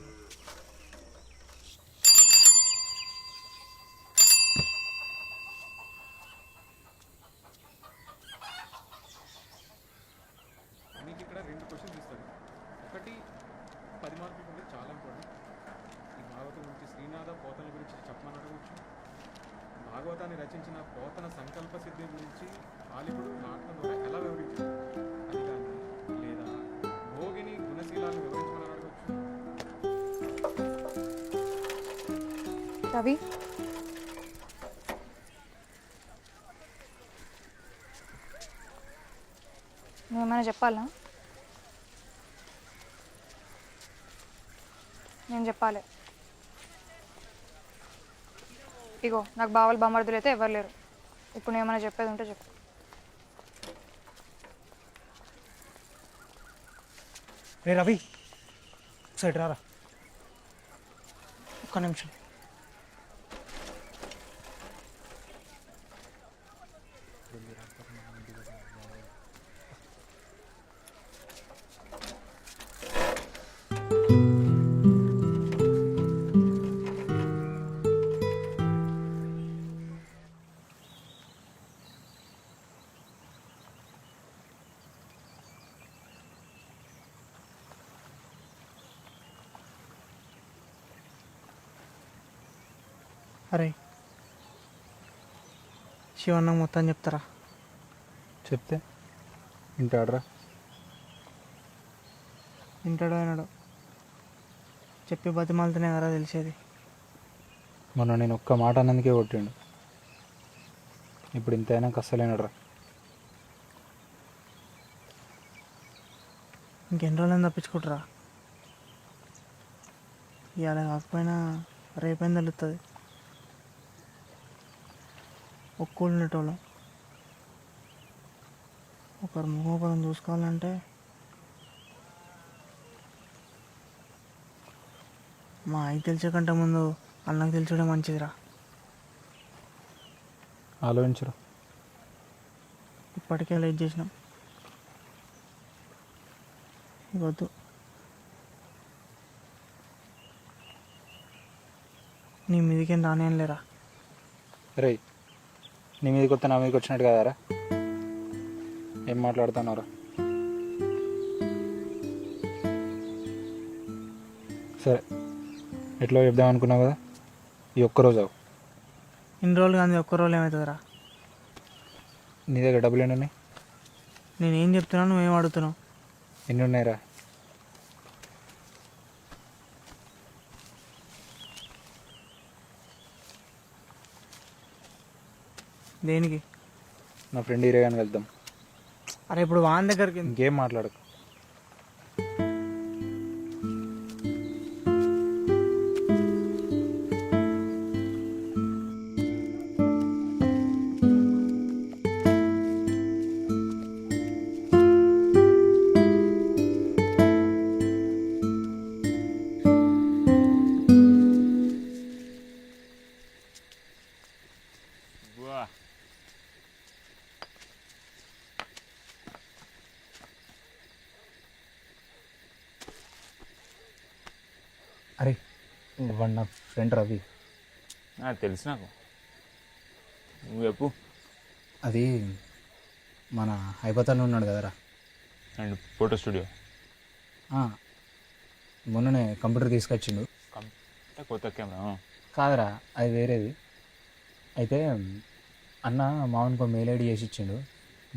Speaker 12: మీకు ఇక్కడ 2 క్వశ్చన్స్ ఇస్తారు. ఒకటి 10 మార్కులు ఉంటే చాలా ఇంపార్టెంట్. ఈ భాగవతం గురించి శ్రీనాథ పోతన గురించి చెప్పమని అడగవచ్చు. భాగవతాన్ని రచించిన పోతన సంకల్ప సిద్ధి గురించి ఆలిపుడు నాటకం ద్వారా ఎలా వివరించారు అది కానీ, లేదా భోగిని గుణశీలాన్ని వివరించమని అడగవచ్చు.
Speaker 16: రవి, నువ్వేమైనా చెప్పాలా? నేను చెప్పాలి. ఇగో నాకు బావలు బామర్దులు అయితే ఎవరు లేరు. ఇప్పుడు ఏమైనా చెప్పేది ఉంటే చెప్పు.
Speaker 4: రే రవి, ఒకసారి రారా, ఒక్క నిమిషం. అరే శివన్న మొత్తం చెప్తారా?
Speaker 14: చెప్తే వింటాడరా?
Speaker 4: వింటాడో వినడో చెప్పి బతిమాలతోనే కదా తెలిసేది.
Speaker 14: మొన్న నేను ఒక్క మాట అన్నందుకే కొట్టిండు. ఇప్పుడు ఇంత అయినాక అస్సలేనడరా.
Speaker 4: ఇంకెన్ని రోజులని తప్పించుకుంటారా? ఇవాళ కాకపోయినా రేపైనా తెలుస్తుంది. ఒక్కళ్ళు ఉండేటోళ్ళం ఒకరు ముఖం చూసుకోవాలంటే మా అయి తెలిసే కంటే ముందు అన్నకు తెలిసడం మంచిదిరా.
Speaker 14: ఆలోచించరు.
Speaker 4: ఇప్పటికే లేట్ చేసినాం. వద్దు. నీ మీదకేం రానేం లేరా.
Speaker 14: రే, నీ మీదకి వస్తే నా మీదకి వచ్చినట్టు కదారా? ఏం మాట్లాడుతున్నారా? సరే, ఎట్లా చెప్దాం అనుకున్నావు కదా, ఈ ఒక్కరోజు అవు.
Speaker 4: ఇన్ని రోజులు కానీ ఒక్క రోజు ఏమవుతుందిరా?
Speaker 14: నీ దగ్గర డబ్బులు ఎన్ని ఉన్నాయి?
Speaker 4: నేనేం చెప్తున్నాను నువ్వేం అడుగుతున్నావు?
Speaker 14: ఎన్ని ఉన్నాయిరా?
Speaker 4: దేనికి?
Speaker 14: నా ఫ్రెండ్ హీరోగానికి వెళ్తాం.
Speaker 4: అరే ఇప్పుడు వాన్ దగ్గరికి
Speaker 14: ఇంకేం మాట్లాడకు. అరే, వాడు నా ఫ్రెండ్ రవి.
Speaker 15: తెలుసు నాకు. నువ్వు చెప్పు.
Speaker 14: అది మన హైదరాబాద్లో ఉన్నాడు కదరా.
Speaker 15: అండ్ ఫోటో స్టూడియో
Speaker 14: మొన్ననే కంప్యూటర్ తీసుకొచ్చిండు.
Speaker 15: కొత్త కెమెరా
Speaker 14: కాదురా, అది వేరేది. అయితే అన్న మామూలుగా మెయిల్ ఐడి చేసి ఇచ్చిండు.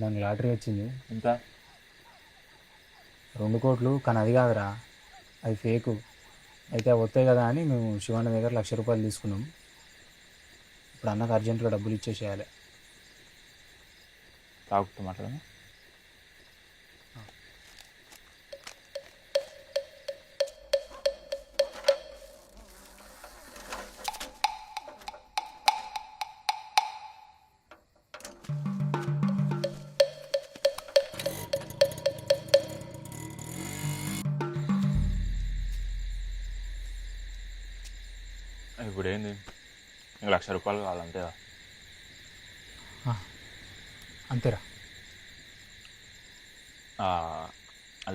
Speaker 14: దానికి లాటరీ వచ్చింది.
Speaker 15: ఎంత?
Speaker 14: 2 కోట్లు. కానీ అది కాదురా, అది ఫేకు. అయితే అవి వస్తాయి కదా అని మేము శివన్న దగ్గర 1,00,000 రూపాయలు తీసుకున్నాం. ఇప్పుడు అన్నకు అర్జెంటుగా డబ్బులు ఇచ్చేసేయాలి.
Speaker 15: తాగుతూ మాట్లాడదా? ఇప్పుడు ఏంది, నీకు 1,00,000 రూపాయలు కావాలంతేగా?
Speaker 14: అంతేరా.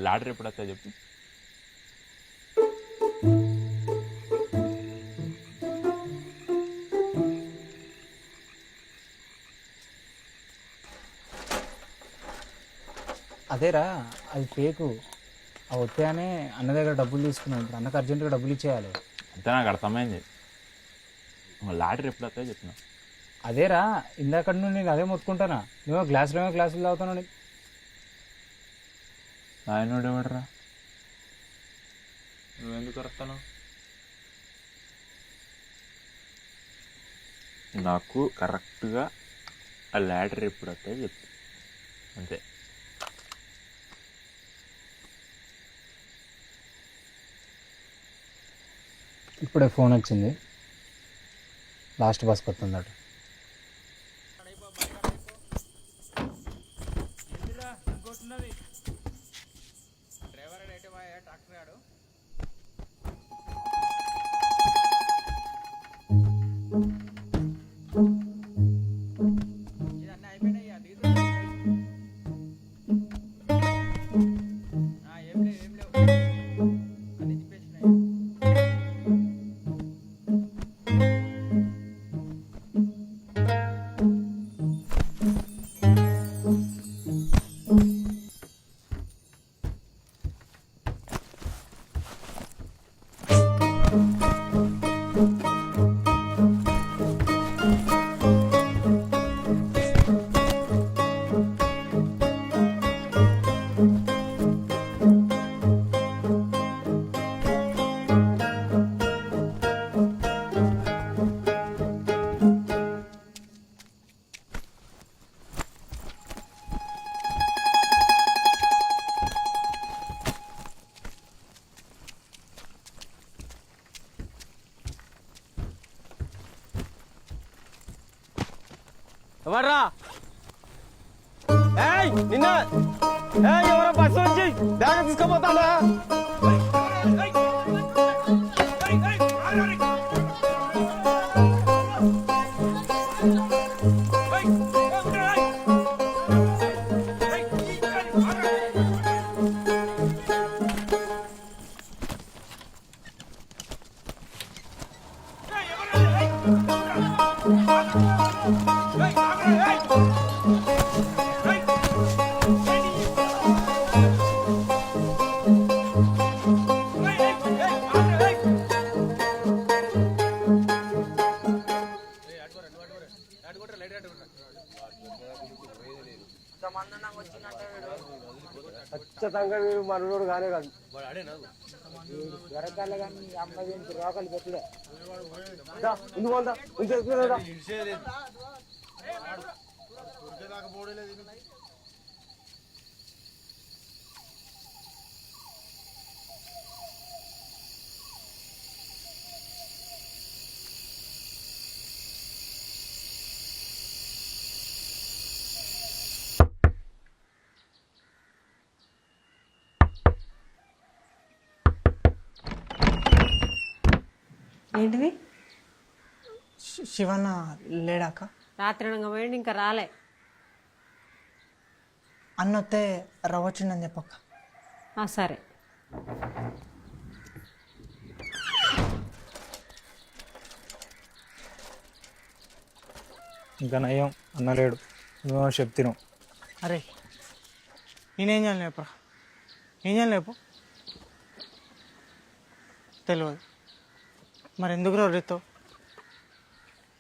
Speaker 15: లాటరీ ఎప్పుడు వస్తా చెప్పు.
Speaker 14: అదేరా, అది ఫేకు. అవి వస్తాయనే అన్న దగ్గర డబ్బులు తీసుకున్నాం. ఇప్పుడు అన్నకు అర్జెంటుగా డబ్బులు ఇచ్చేయాలి.
Speaker 15: అంతే, నాకు అర్థమైంది. లాటరీ ఎప్పుడు వస్తాయో చెప్పిన.
Speaker 14: అదేరా, ఇందాక నుండి నేను అదే మొత్తుకుంటానా. నువ్వు గ్లాసులు తాగుతాను.
Speaker 15: నాయనోడు ఎవడరా? నువ్వెందుకు వస్తాను? నాకు కరెక్ట్గా ఆ లాటరీ ఎప్పుడు వస్తాయో చెప్పు, అంతే.
Speaker 14: ఇప్పుడే ఫోన్ వచ్చింది, లాస్ట్ బస్కి వస్తుందట.
Speaker 18: ఎవర్రా నిన్న ఎవరో బస్సు వచ్చి బ్యాగ్ తీసుకుపోతాడా ఖచ్చితంగా వీడు మనోడు కానే కాదు వెనకాల కానీ అమ్మాయి రోకలు పెట్టుడే ముందు పోందా
Speaker 4: ఏంటిది శివన్న లేడాక
Speaker 21: రాత్రి పోయింది ఇంకా రాలే.
Speaker 4: అన్నొత్తే రవ్వచ్చిందని చెప్పక్క.
Speaker 21: సరే.
Speaker 14: ఇంకా నయ్యం అన్నలేడు, నువ్వు చెప్తున్నావు.
Speaker 4: అరే నేనేం చేయాలి చెప్పరా, ఏం చేయాలి చెప్పు. తెలియదు మరి ఎందుకు రేతో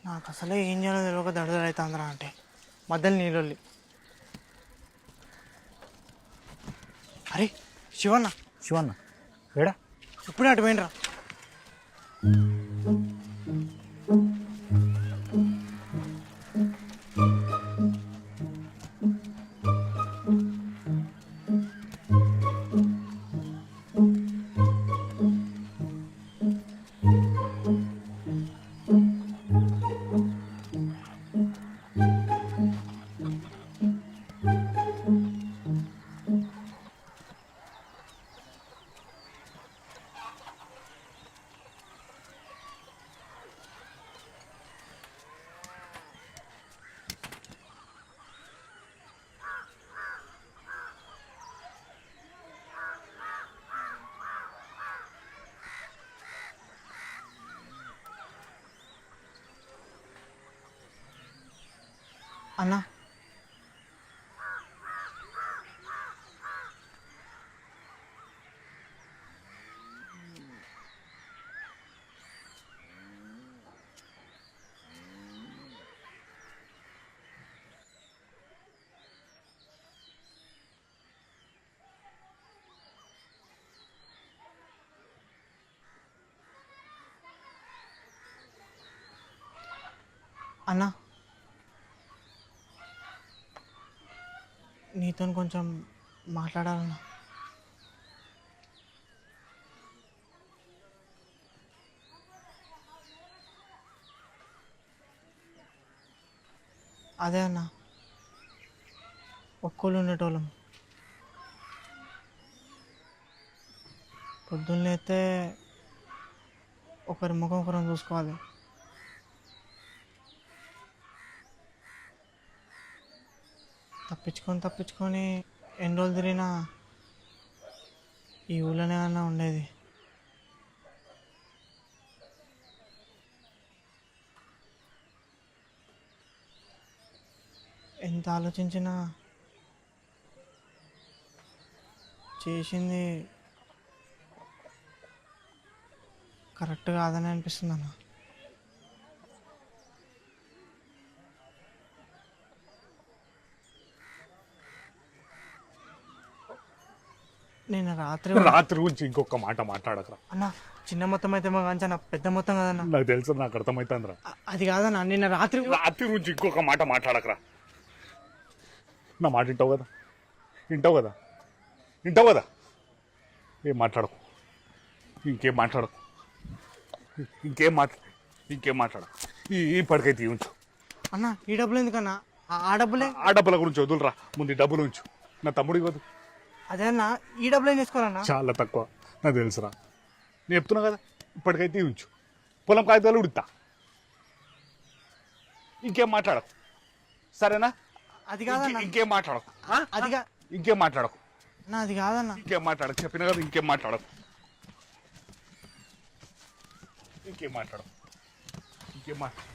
Speaker 4: నాకు అసలే ఏం చేయాలో తెలియక దడదడవుతుందిరా. అంటే మధ్యలో నీళ్ళొల్లి. అరే శివన్న
Speaker 14: శివన్న ఏడా
Speaker 4: ఇప్పుడే అటు పోయినరా. అన్నా అన్నా నీతో కొంచెం మాట్లాడాలన్నా. అదే అన్న ఒక్కళ్ళు ఉండేటోళ్ళం. పొద్దున్నైతే ఒకరి ముఖం ఒకరం చూసుకోవాలి. తప్పించుకొని ఎన్ని రోజులు తిరిగినా ఈ ఊళ్ళోనే అన్నా ఉండేది. ఎంత ఆలోచించినా చేసింది కరెక్ట్ కాదని అనిపిస్తుంది అన్న. నేను రాత్రి
Speaker 22: గురించి ఇంకొక మాట మాట్లాడకరా
Speaker 4: అన్న. చిన్న మొత్తం అయితే మాకు అంచనా పెద్ద మొత్తం కదన్నా.
Speaker 22: నాకు తెలుసు, నాకు అర్థమవుతుందిరా.
Speaker 4: అది కాదన్నా, నిన్న రాత్రి
Speaker 22: గురించి ఇంకొక మాట మాట్లాడకరా. నా మాట వింటావు కదా ఏం మాట్లాడకు, ఇంకేం మాట్లాడకు ఈ పడికైతే ఉంచు
Speaker 4: అన్న. ఈ డబ్బులు ఎందుకన్నా? ఆ డబ్బులే
Speaker 22: ఆ డబ్బుల గురించి వదులురా, ముందు ఈ డబ్బులు ఉంచు. నా తమ్ముడు ఇవ్వదు.
Speaker 4: అదే అన్న, ఈ డబ్బులు ఏం చేసుకోవాలన్నా?
Speaker 22: చాలా తక్కువ, నాకు తెలుసురా. నేను చెప్తున్నా కదా, ఇప్పటికైతే ఇవి ఉంచు. పొలం కాగితాలు ఉడుతా. ఇంకేం మాట్లాడకు, సరేనా?
Speaker 4: అది కాదన్న.
Speaker 22: ఇంకేం మాట్లాడకు,
Speaker 4: అది
Speaker 22: ఇంకేం మాట్లాడకు.
Speaker 4: అది కాదన్న.
Speaker 22: ఇంకేం మాట్లాడకు, చెప్పిన కదా ఇంకేం మాట్లాడకు. ఇంకేం మాట్లాడకు, ఇంకేం మాట్లాడు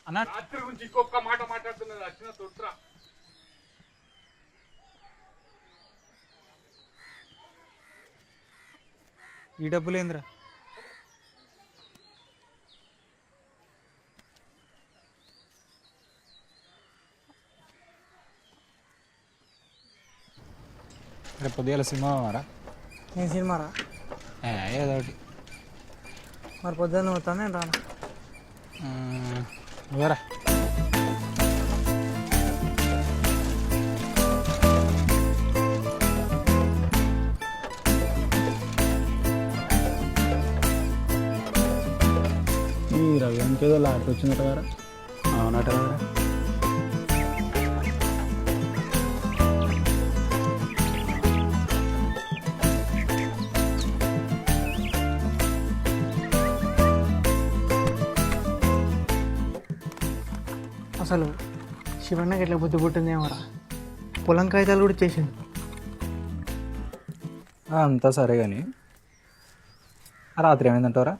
Speaker 14: అన్న.
Speaker 22: రాత్రి గురించి ఇంకొక మాట మాట్లాడుతున్నది వచ్చిన తొట్రా.
Speaker 14: ఈ డబ్బులు ఏందిరా? రేపు పొద్దుగాల సినిమా మారా?
Speaker 4: నేను సినిమారా?
Speaker 14: ఏదో ఒకటి.
Speaker 4: మరి పొద్దున్న పోతాను, నేను రాను.
Speaker 14: నువ్వరా? ఈ రవి ఇంకేదో లాట్ వచ్చిందట కదా? అవునట కదా.
Speaker 4: అసలు శివన్నకి ఎట్లా బుద్ధి పుట్టిందేమోరా, పొలం కాగితాలు కూడా చేసిండు.
Speaker 14: అంతా సరే కానీ రాత్రి ఏమైందంటారా?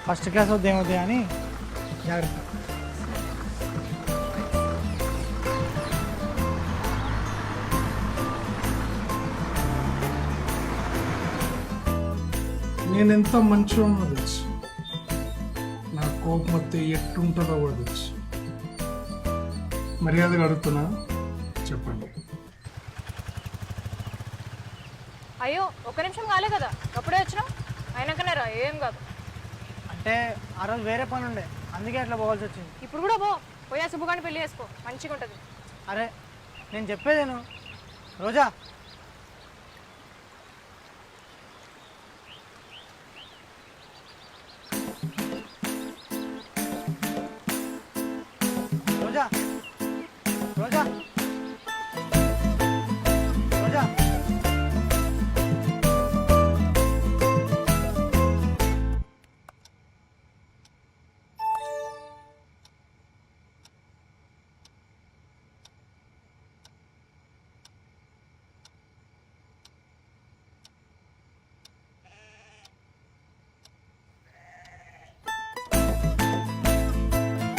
Speaker 4: ఫస్ట్ క్లాస్ వద్ద ఏమవుతాయి అని జాగ్రత్త.
Speaker 2: నేను ఎంత మంచిగా తెలుసు, నా కోపం వస్తే ఎట్టుంటుందో కూడా తెలుసు. మర్యాదగా అడుగుతున్నా, చెప్పండి.
Speaker 16: అయ్యో ఒక్క నిమిషం కాలే కదా, అప్పుడే వచ్చినావు. అయినాకనే రా, ఏం కాదు.
Speaker 4: అంటే ఆ రోజు వేరే పని ఉండే, అందుకే అట్లా పోవాల్సి వచ్చింది.
Speaker 16: ఇప్పుడు కూడా పోయా శుభగాని పెళ్లి చేసుకో, మంచిగా ఉంటుంది.
Speaker 4: అరే నేను చెప్పేదేను రోజా,